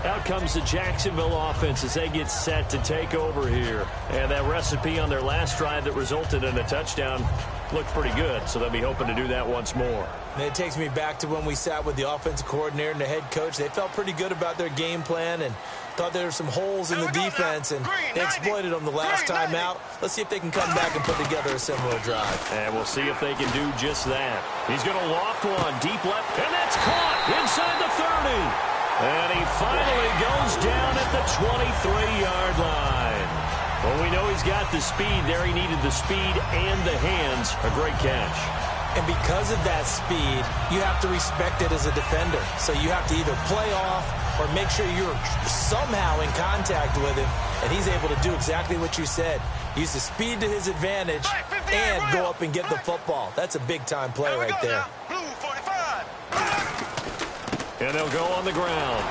Out comes the Jacksonville offense as they get set to take over here. And that recipe on their last drive that resulted in a touchdown looked pretty good. So they'll be hoping to do that once more. And it takes me back to when we sat with the offensive coordinator and the head coach. They felt pretty good about their game plan and thought there were some holes in the defense, and they exploited them the last time out. Let's see if they can come back and put together a similar drive. And we'll see if they can do just that. He's going to loft one deep left, and that's caught inside the 30. And he finally goes down at the 23-yard line. Well, we know he's got the speed there. He needed the speed and the hands. A great catch. And because of that speed, you have to respect it as a defender. So you have to either play off or make sure you're somehow in contact with him. And he's able to do exactly what you said. Use the speed to his advantage and go up and get the football. That's a big-time play right there. And they'll go on the ground.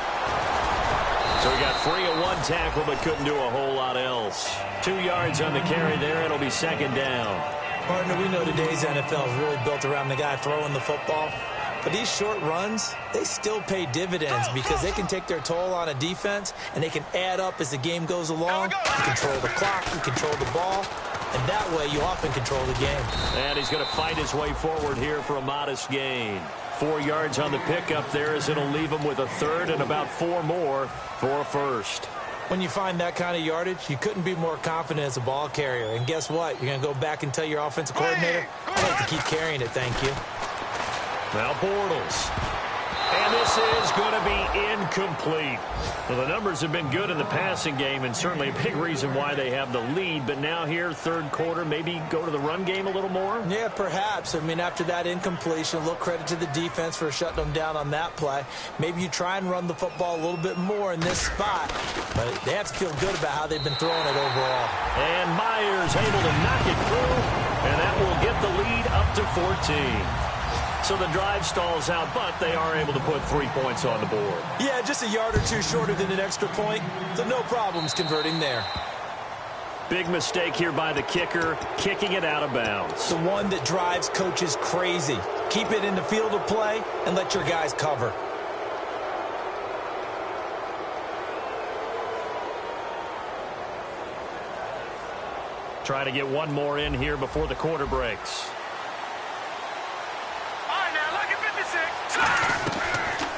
So he got free of one tackle but couldn't do a whole lot else. 2 yards on the carry there. It'll be second down. Partner, we know today's NFL is really built around the guy throwing the football. But these short runs, they still pay dividends because they can take their toll on a defense and they can add up as the game goes along. You control the clock, you control the ball, and that way you often control the game. And he's going to fight his way forward here for a modest gain. 4 yards on the pickup there as it'll leave him with a 3rd and about 4 more for a first. When you find that kind of yardage, you couldn't be more confident as a ball carrier. And guess what? You're going to go back and tell your offensive coordinator, I'd like to keep carrying it, thank you. Now Bortles. And this is going to be incomplete. Well, the numbers have been good in the passing game and certainly a big reason why they have the lead. But now here, third quarter, maybe go to the run game a little more? Yeah, perhaps. I mean, after that incompletion, a little credit to the defense for shutting them down on that play. Maybe you try and run the football a little bit more in this spot. But they have to feel good about how they've been throwing it overall. And Myers able to knock it through. And that will get the lead up to 14. So the drive stalls out, but they are able to put 3 points on the board. Yeah, just a yard or two shorter than an extra point, so no problems converting there. Big mistake here by the kicker, kicking it out of bounds. The one that drives coaches crazy. Keep it in the field of play and let your guys cover. Try to get one more in here before the quarter breaks.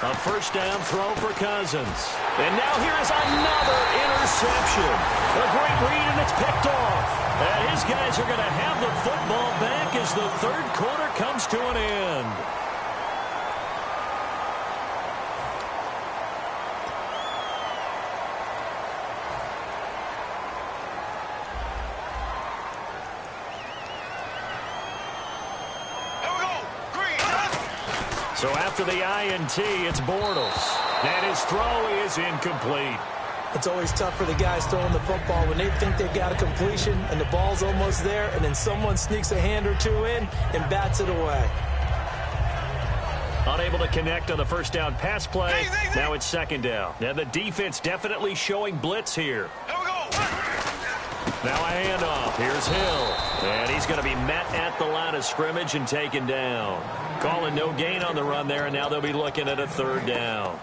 A first down throw for Cousins. And now here is another interception. A great read, and it's picked off. And his guys are going to have the football back as the third quarter comes to an end. So after the INT, it's Bortles. And his throw is incomplete. It's always tough for the guys throwing the football when they think they've got a completion and the ball's almost there, and then someone sneaks a hand or two in and bats it away. Unable to connect on the first down pass play. Now it's second down. Now the defense definitely showing blitz here. Here we go. Now a handoff. Here's Hill. And he's going to be met at the line of scrimmage and taken down. Calling no gain on the run there, and now they'll be looking at a third down.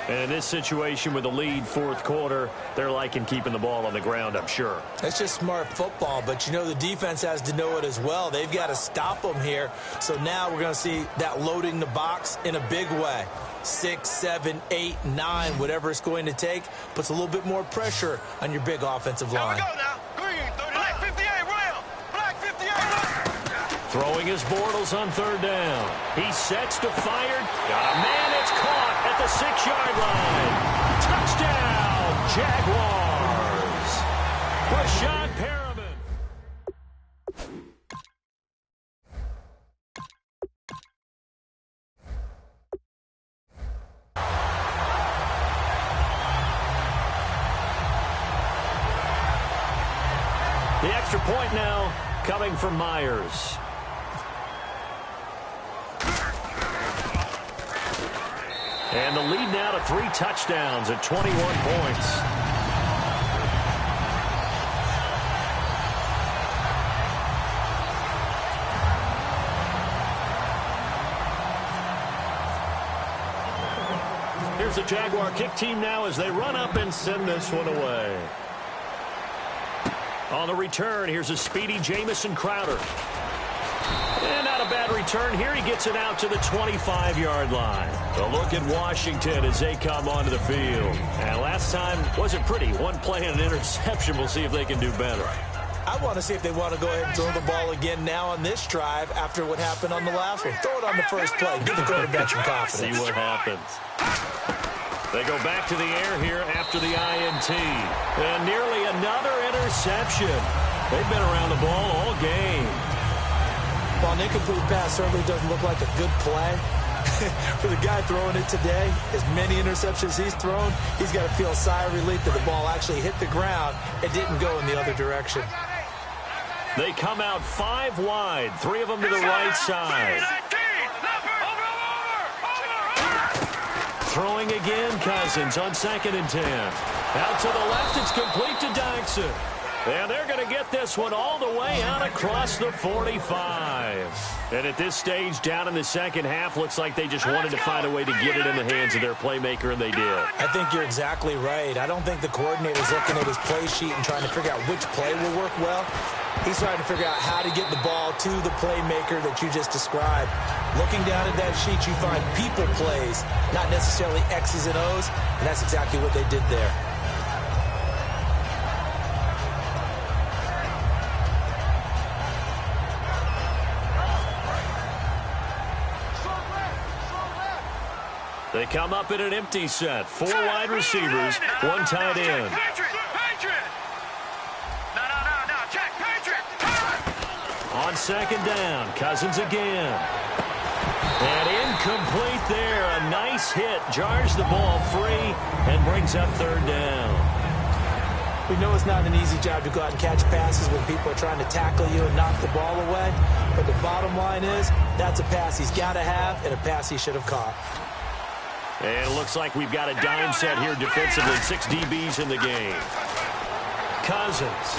And in this situation with the lead fourth quarter, they're liking keeping the ball on the ground, I'm sure. That's just smart football, but you know the defense has to know it as well. They've got to stop them here. So now we're going to see that loading the box in a big way. 6, 7, 8, 9, whatever it's going to take, puts a little bit more pressure on your big offensive line. Here we go now. Green, 30. Black 58, round. Black 58, round. Throwing his Bortles on third down. He sets to fire. Got a man that's caught at the 6-yard line. Touchdown, Jaguars. Rashad Perriman. The extra point now coming from Myers. And the lead now to 3 touchdowns at 21 points. Here's the Jaguar kick team now as they run up and send this one away. On the return, here's a speedy Jamison Crowder. And not a bad return here. He gets it out to the 25-yard line. A look at Washington as they come onto the field. And last time wasn't pretty. One play and an interception. We'll see if they can do better. I want to see if they want to go ahead and throw the ball again now on this drive after what happened on the last one. Throw it on the first play. Give the quarterback some confidence. See what happens. They go back to the air here after the INT. And nearly another interception. They've been around the ball all game. While an incomplete pass certainly doesn't look like a good play, for the guy throwing it today, as many interceptions he's thrown, he's got to feel a sigh of relief that the ball actually hit the ground and didn't go in the other direction. They come out 5 wide, 3 of them to the right side. Throwing again, Cousins on 2nd and 10. Out to the left, it's complete to Dykson. And they're going to get this one all the way out across the 45. And at this stage, down in the second half, looks like they just wanted to find a way to get it in the hands of their playmaker, and they did. I think you're exactly right. I don't think the coordinator's looking at his play sheet and trying to figure out which play will work well. He's trying to figure out how to get the ball to the playmaker that you just described. Looking down at that sheet, you find people plays, not necessarily X's and O's, and that's exactly what they did there. They come up in an empty set. 4 wide receivers, 1 tight end. On 2nd down, Cousins again. And incomplete there. A nice hit. Jars the ball free and brings up 3rd down. We know it's not an easy job to go out and catch passes when people are trying to tackle you and knock the ball away. But the bottom line is, that's a pass he's got to have and a pass he should have caught. And it looks like we've got a dime set here defensively. 6 DBs in the game. Cousins.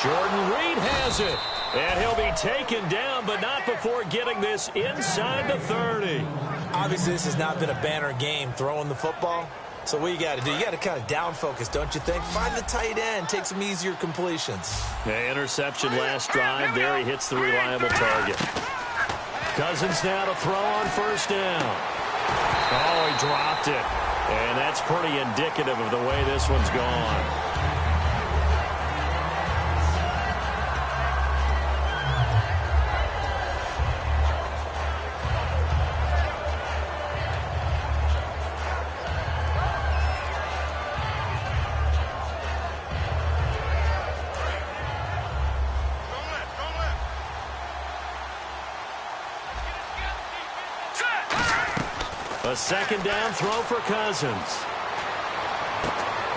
Jordan Reed has it. And he'll be taken down, but not before getting this inside the 30. Obviously, this has not been a banner game throwing the football. So what you got to do, you got to kind of down focus, don't you think? Find the tight end, take some easier completions. Yeah, interception last drive. There he hits the reliable target. Cousins now to throw on 1st down. Oh, he dropped it. And that's pretty indicative of the way this one's gone. A second down throw for Cousins.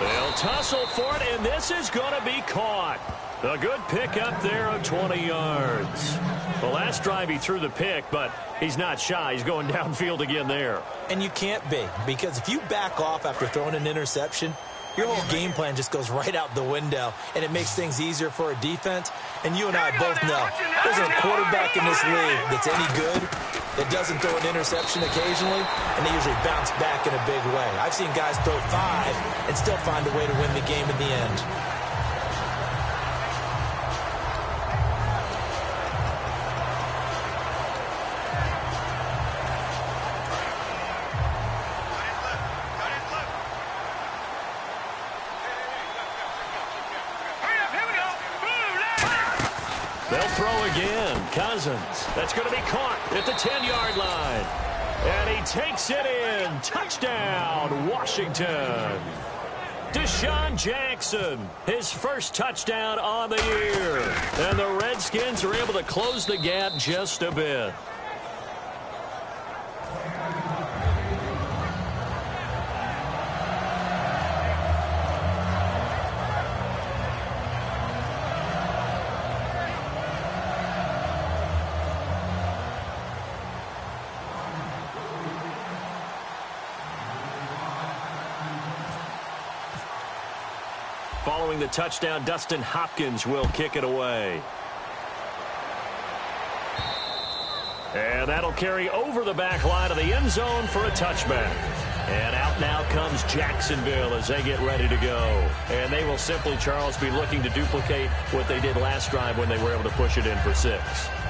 They'll tussle for it, and this is going to be caught. A good pick up there of 20 yards. The last drive he threw the pick, but he's not shy. He's going downfield again there. And you can't be, because if you back off after throwing an interception, your whole game plan just goes right out the window, and it makes things easier for a defense. And you and I both know there's a quarterback in this league that's any good that doesn't throw an interception occasionally, and they usually bounce back in a big way. I've seen guys throw 5 and still find a way to win the game in the end. They'll throw again. Cousins. That's going to be caught at the 10-yard line. And he takes it in. Touchdown, Washington. Deshaun Jackson, his first touchdown on the year. And the Redskins are able to close the gap just a bit. Following the touchdown, Dustin Hopkins will kick it away. And that'll carry over the back line of the end zone for a touchback. And out now comes Jacksonville as they get ready to go. And they will simply, Charles, be looking to duplicate what they did last drive when they were able to push it in for 6.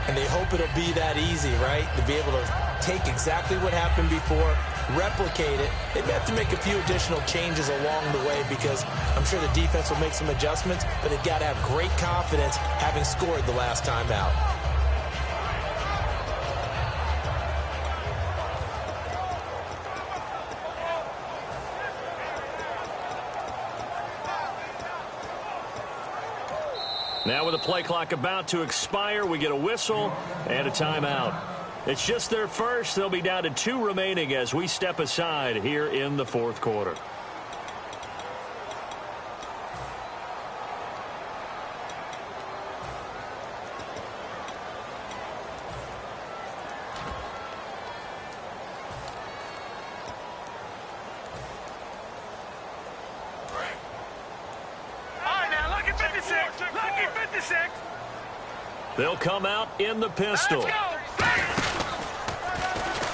And they hope it'll be that easy, right? To be able to take exactly what happened before, replicate it. They may have to make a few additional changes along the way because I'm sure the defense will make some adjustments, but they've got to have great confidence having scored the last time out. Now with the play clock about to expire, we get a whistle and a timeout. It's just their first. They'll be down to 2 remaining as we step aside here in the 4th quarter. They'll come out in the pistol.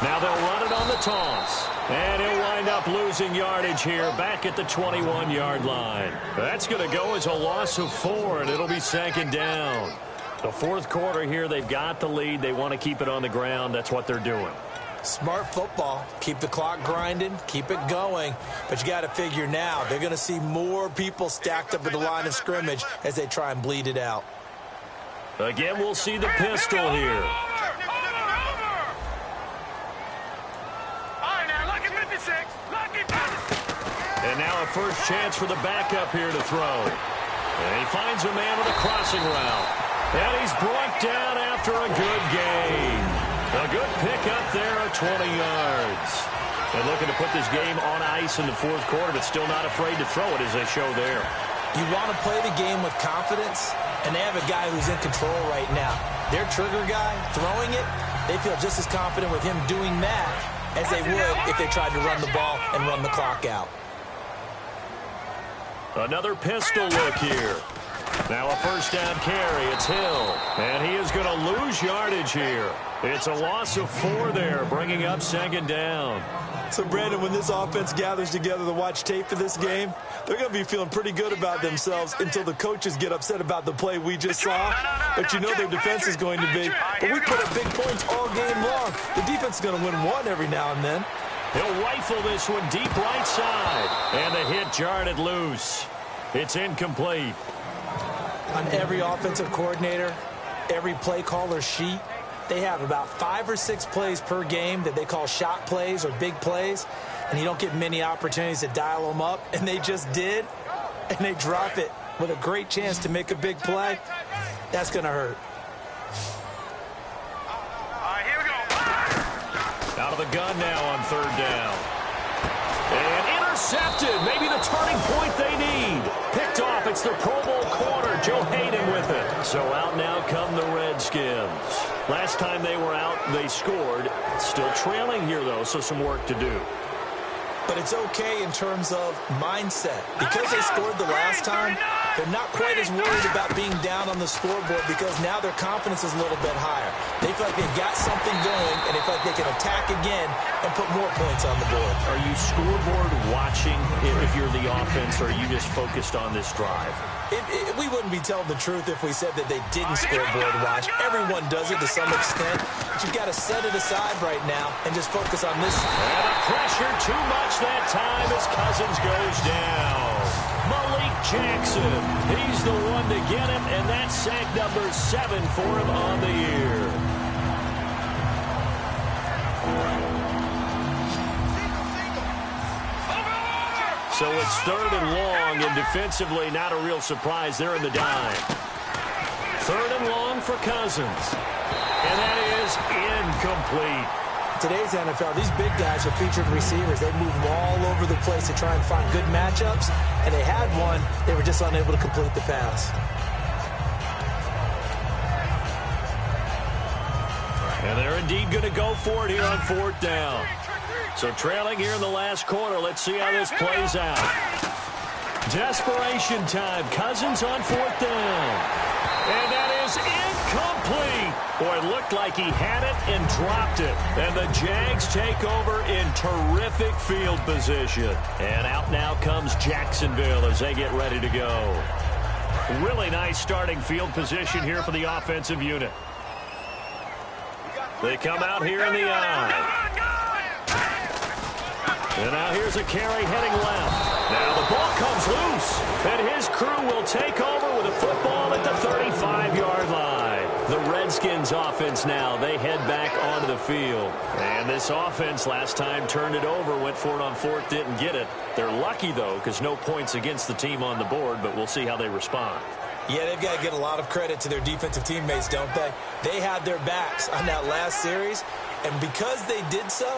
Now they'll run it on the toss. And he'll wind up losing yardage here back at the 21-yard line. That's going to go as a loss of 4, and it'll be 2nd down. The 4th quarter here, they've got the lead. They want to keep it on the ground. That's what they're doing. Smart football. Keep the clock grinding. Keep it going. But you got to figure now, they're going to see more people stacked up at the line of scrimmage as they try and bleed it out. Again, we'll see the pistol here. And now a first chance for the backup here to throw. And he finds a man with a crossing route. And he's brought down after a good gain. A good pickup there of 20 yards. And looking to put this game on ice in the 4th quarter, but still not afraid to throw it as they show there. You want to play the game with confidence, and they have a guy who's in control right now. Their trigger guy, throwing it, they feel just as confident with him doing that as they would if they tried to run the ball and run the clock out. Another pistol look here. Now a first down carry. It's Hill. And he is going to lose yardage here. It's a loss of 4 there, bringing up 2nd down. So, Brandon, when this offense gathers together to watch tape for this game, they're going to be feeling pretty good about themselves until the coaches get upset about the play we just saw. But you know their defense is going to be, but we put up big points all game long. The defense is going to win one every now and then. He'll rifle this one deep right side. And the hit jarred it loose. It's incomplete. On every offensive coordinator, every play caller sheet, they have about 5 or 6 plays per game that they call shot plays or big plays, and you don't get many opportunities to dial them up, and they just did, and they drop it with a great chance to make a big play. That's going to hurt. All right, here we go. Out of the gun now on 3rd down. And intercepted. Maybe the turning point they need. Picked off. It's their Pro Bowl corner, Joe Hayden, with it. So out now come the Redskins. Last time they were out, they scored. Still trailing here, though, so some work to do. But it's okay in terms of mindset. Because they scored the last time, they're not quite as worried about being down on the scoreboard because now their confidence is a little bit higher. They feel like they've got something going, and they feel like they can attack again and put more points on the board. Are you scoreboard watching if you're the offense, or are you just focused on this drive? We wouldn't be telling the truth if we said that they didn't scoreboard watch. Everyone does it to some extent. But you've got to set it aside right now and just focus on this. And the pressure too much that time as Cousins goes down. Malik Jackson, he's the one to get him, and that's sack number 7 for him on the year. So it's 3rd and long, and defensively not a real surprise. They're in the dime. 3rd and long for Cousins. And that is incomplete. Today's NFL, these big guys are featured receivers. They move all over the place to try and find good matchups, and they had one. They were just unable to complete the pass. And they're indeed going to go for it here on 4th down. So trailing here in the last quarter. Let's see how this plays out. Desperation time. Cousins on 4th down. And that is incomplete. Boy, it looked like he had it and dropped it. And the Jags take over in terrific field position. And out now comes Jacksonville as they get ready to go. Really nice starting field position here for the offensive unit. They come out here in the eye. And now here's a carry heading left. Now the ball comes loose. And his crew will take over with a football at the 35-yard line. The Redskins offense now. They head back onto the field. And this offense last time turned it over, went for it on 4th, didn't get it. They're lucky, though, because no points against the team on the board, but we'll see how they respond. Yeah, they've got to get a lot of credit to their defensive teammates, don't they? They had their backs on that last series, and because they did so,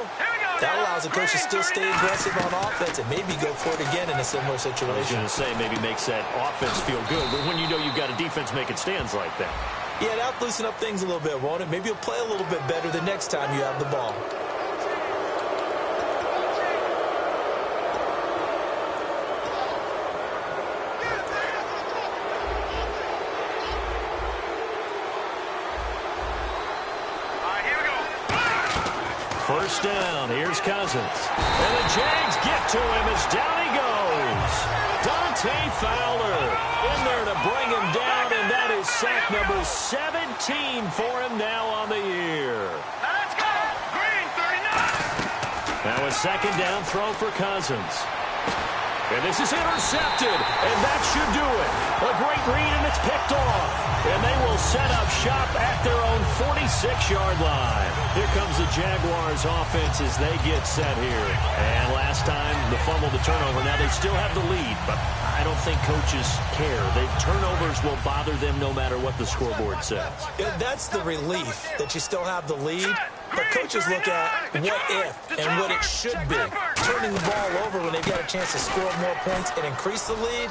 that allows the coach to still stay aggressive on offense and maybe go for it again in a similar situation. I was going to say maybe makes that offense feel good, but when you know you've got a defense making stands like that. Yeah, that'll loosen up things a little bit, won't it? Maybe you'll play a little bit better the next time you have the ball. First down, here's Cousins. And the Jags get to him as down he goes. Dante Fowler in there to bring him down, and that is sack number 17 for him now on the year. Let's go! Green, 39! Now a 2nd down throw for Cousins. And this is intercepted, and that should do it. A great read, and it's picked off. And they will set up shop at their own 46-yard line. Here comes the Jaguars offense as they get set here. And last time, the fumble, the turnover. Now they still have the lead, but I don't think coaches care. Turnovers will bother them no matter what the scoreboard says. Yeah, that's the relief that you still have the lead. But coaches look at what if and what it should be. Turning the ball over when they've got a chance to score more points and increase the lead,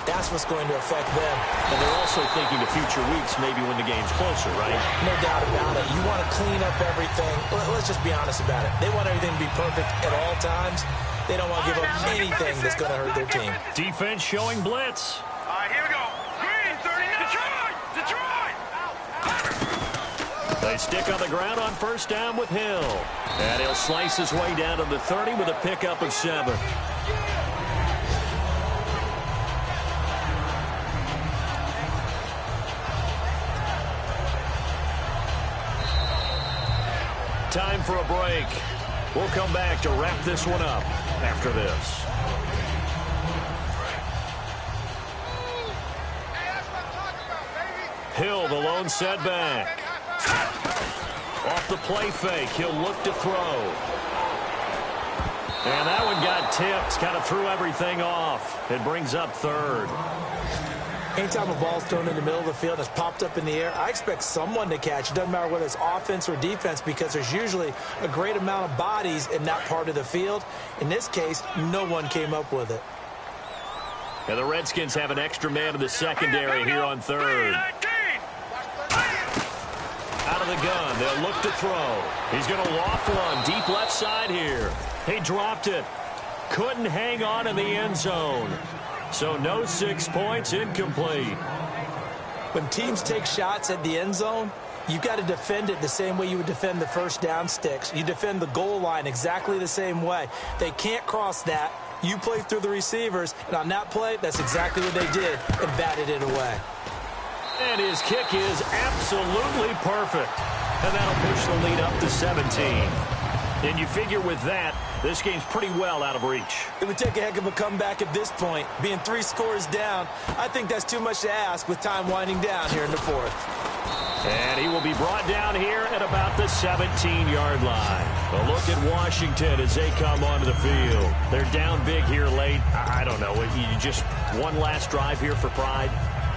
that's what's going to affect them. And they're also thinking to future weeks, maybe when the game's closer, right? No doubt about it. You want to clean up everything. Let's just be honest about it. They want everything to be perfect at all times. They don't want to give up anything that's going to hurt their team. Defense showing blitz. All right, here we go. Green, 39. Detroit! They stick on the ground on first down with Hill. And he'll slice his way down to the 30 with a pickup of 7. Time for a break. We'll come back to wrap this one up after this. Hill, the lone setback. Off the play fake, he'll look to throw. And that one got tipped, kind of threw everything off. It brings up 3rd. Anytime a ball's thrown in the middle of the field and it's popped up in the air, I expect someone to catch. It doesn't matter whether it's offense or defense because there's usually a great amount of bodies in that part of the field. In this case, no one came up with it. And the Redskins have an extra man in the secondary here on third. Out of the gun, they'll look to throw. He's going to loft one deep left side here. He dropped it. Couldn't hang on in the end zone. So no 6 points, incomplete. When teams take shots at the end zone, you've got to defend it the same way you would defend the first down sticks. You defend the goal line exactly the same way. They can't cross that. You play through the receivers, and on that play, that's exactly what they did and batted it away. And his kick is absolutely perfect. And that'll push the lead up to 17. And you figure with that, this game's pretty well out of reach. It would take a heck of a comeback at this point. Being 3 scores down, I think that's too much to ask with time winding down here in the fourth. And he will be brought down here at about the 17-yard line. A look at Washington as they come onto the field. They're down big here late. I don't know. You just one last drive here for pride.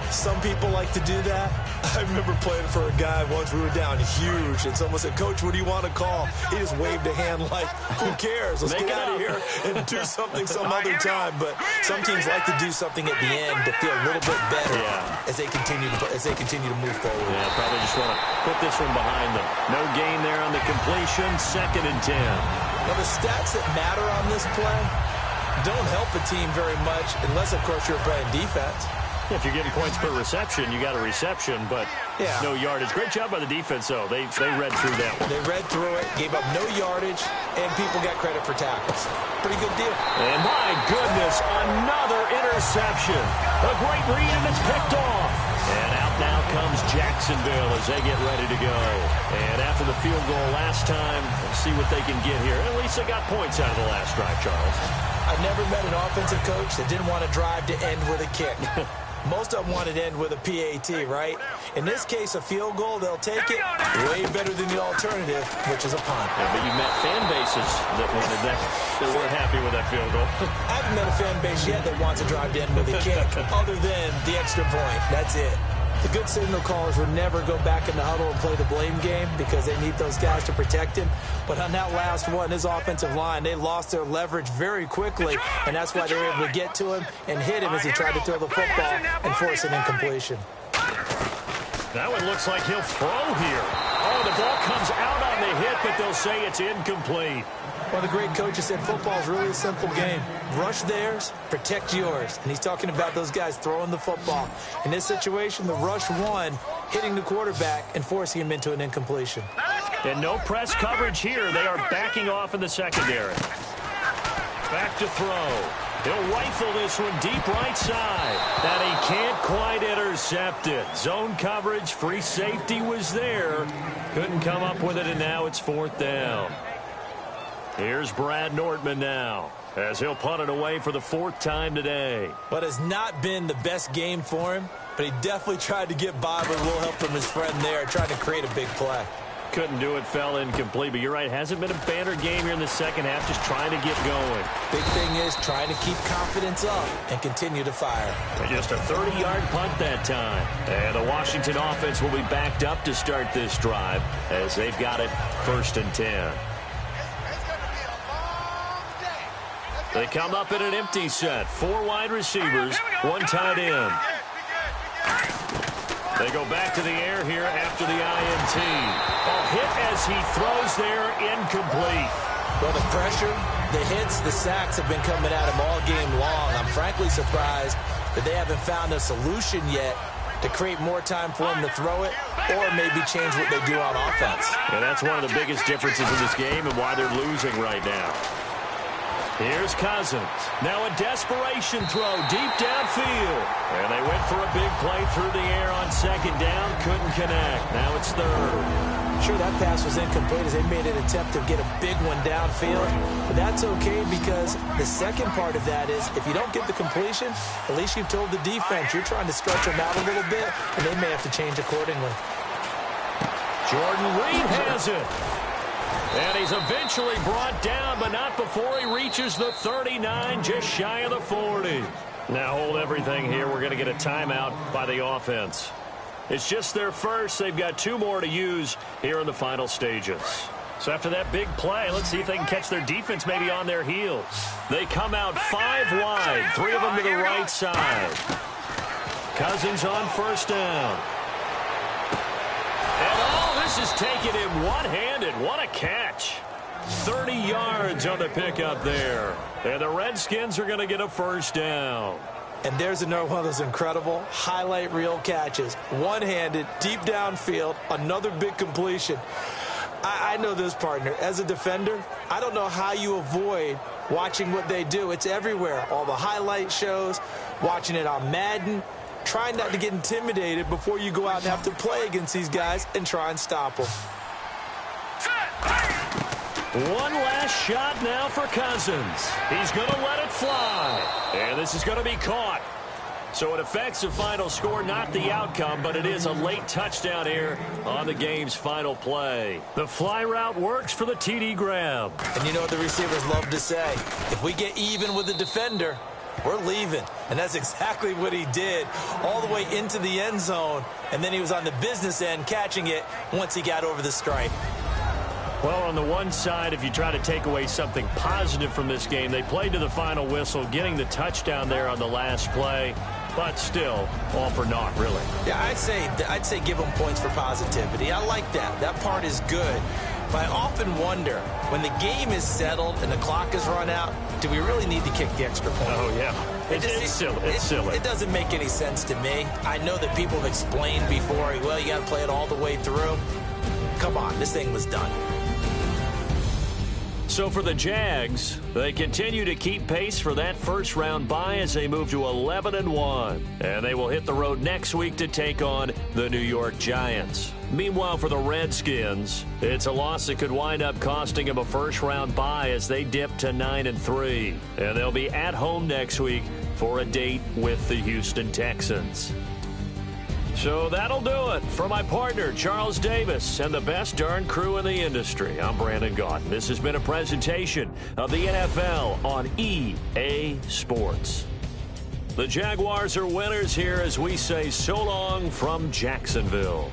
Some people like to do that. I remember playing for a guy once. We were down huge, and someone said, "Coach, what do you want to call?" He just waved a hand like, "Who cares? Let's get out of here and do something some other time." But some teams like to do something at the end to feel a little bit better as they continue to move forward. Yeah, probably just want to put this one behind them. No gain there on the completion. 2nd and 10. Now the stats that matter on this play don't help a team very much unless, of course, you're playing defense. If you're getting points per reception, you got a reception, but no yardage. Great job by the defense, though. They read through that one. They read through it, gave up no yardage, and people got credit for tackles. Pretty good deal. And my goodness, another interception. A great read, and it's picked off. And out now comes Jacksonville as they get ready to go. And after the field goal last time, let's see what they can get here. At least they got points out of the last drive, Charles. I've never met an offensive coach that didn't want to drive to end with a kick. Most of them wanted to end with a PAT, right? In this case, a field goal, they'll take it way better than the alternative, which is a punt. Yeah, but you met fan bases that wanted that, that weren't happy with that field goal. I haven't met a fan base yet that wants to drive to end with a kick, other than the extra point. That's it. The good signal callers would never go back in the huddle and play the blame game because they need those guys to protect him. But on that last one, his offensive line, they lost their leverage very quickly, and that's why they were able to get to him and hit him as he tried to throw the football and force an incompletion. That one looks like he'll throw here. Oh, the ball comes out on the hit, but they'll say it's incomplete. One of the great coaches said football is really a simple game. Rush theirs, protect yours. And he's talking about those guys throwing the football. In this situation, the rush won, hitting the quarterback and forcing him into an incompletion. And no press coverage here. They are backing off in the secondary. Back to throw. He'll rifle this one deep right side. And he can't quite intercept it. Zone coverage, free safety was there. Couldn't come up with it, and now it's 4th down. Here's Brad Nordman now, as he'll punt it away for the 4th time today. But it's not been the best game for him, but he definitely tried to get by with a little help from his friend there, trying to create a big play. Couldn't do it, fell incomplete, but you're right, hasn't been a banner game here in the second half, just trying to get going. Big thing is trying to keep confidence up and continue to fire. And just a 30-yard punt that time. And the Washington offense will be backed up to start this drive as they've got it 1st and 10. They come up in an empty set. 4 wide receivers, 1 tight end. They go back to the air here after the INT. A hit as he throws there, incomplete. Well, the pressure, the hits, the sacks have been coming at him all game long. I'm frankly surprised that they haven't found a solution yet to create more time for him to throw it or maybe change what they do on offense. And that's one of the biggest differences in this game and why they're losing right now. Here's Cousins. Now a desperation throw deep downfield. And they went for a big play through the air on 2nd down. Couldn't connect. Now it's 3rd. Sure, that pass was incomplete as they made an attempt to get a big one downfield. But that's okay because the second part of that is if you don't get the completion, at least you've told the defense you're trying to stretch them out a little bit, and they may have to change accordingly. Jordan Reed has it. And he's eventually brought down, but not before he reaches the 39, just shy of the 40. Now hold everything here. We're going to get a timeout by the offense. It's just their first. They've got 2 more to use here in the final stages. So after that big play, let's see if they can catch their defense maybe on their heels. They come out 5 wide, 3 of them to the right side. Cousins on first down. And all this is taken in one-handed. What a catch. 30 yards on the pickup there. And the Redskins are going to get a first down. And there's another one of those incredible highlight reel catches. One-handed, deep downfield, another big completion. I know this, partner. As a defender, I don't know how you avoid watching what they do. It's everywhere. All the highlight shows, watching it on Madden, trying not to get intimidated before you go out and have to play against these guys and try and stop them. One last shot now for Cousins. He's going to let it fly. And this is going to be caught. So it affects the final score, not the outcome, but it is a late touchdown here on the game's final play. The fly route works for the TD grab. And you know what the receivers love to say? If we get even with the defender, we're leaving. And that's exactly what he did, all the way into the end zone. And then he was on the business end catching it once he got over the stripe. Well, on the one side, if you try to take away something positive from this game, they played to the final whistle, getting the touchdown there on the last play. But still, all for naught, really. Yeah, I'd say give them points for positivity. I like that. That part is good. But I often wonder, when the game is settled and the clock is run out, do we really need to kick the extra point? Oh, yeah. It's silly. It's silly. It doesn't make any sense to me. I know that people have explained before, well, you got to play it all the way through. Come on, this thing was done. So for the Jags, they continue to keep pace for that first-round bye as they move to 11-1. And they will hit the road next week to take on the New York Giants. Meanwhile, for the Redskins, it's a loss that could wind up costing them a first-round bye as they dip to 9-3. And they'll be at home next week for a date with the Houston Texans. So that'll do it. For my partner, Charles Davis, and the best darn crew in the industry, I'm Brandon Gaudin. This has been a presentation of the NFL on EA Sports. The Jaguars are winners here as we say so long from Jacksonville.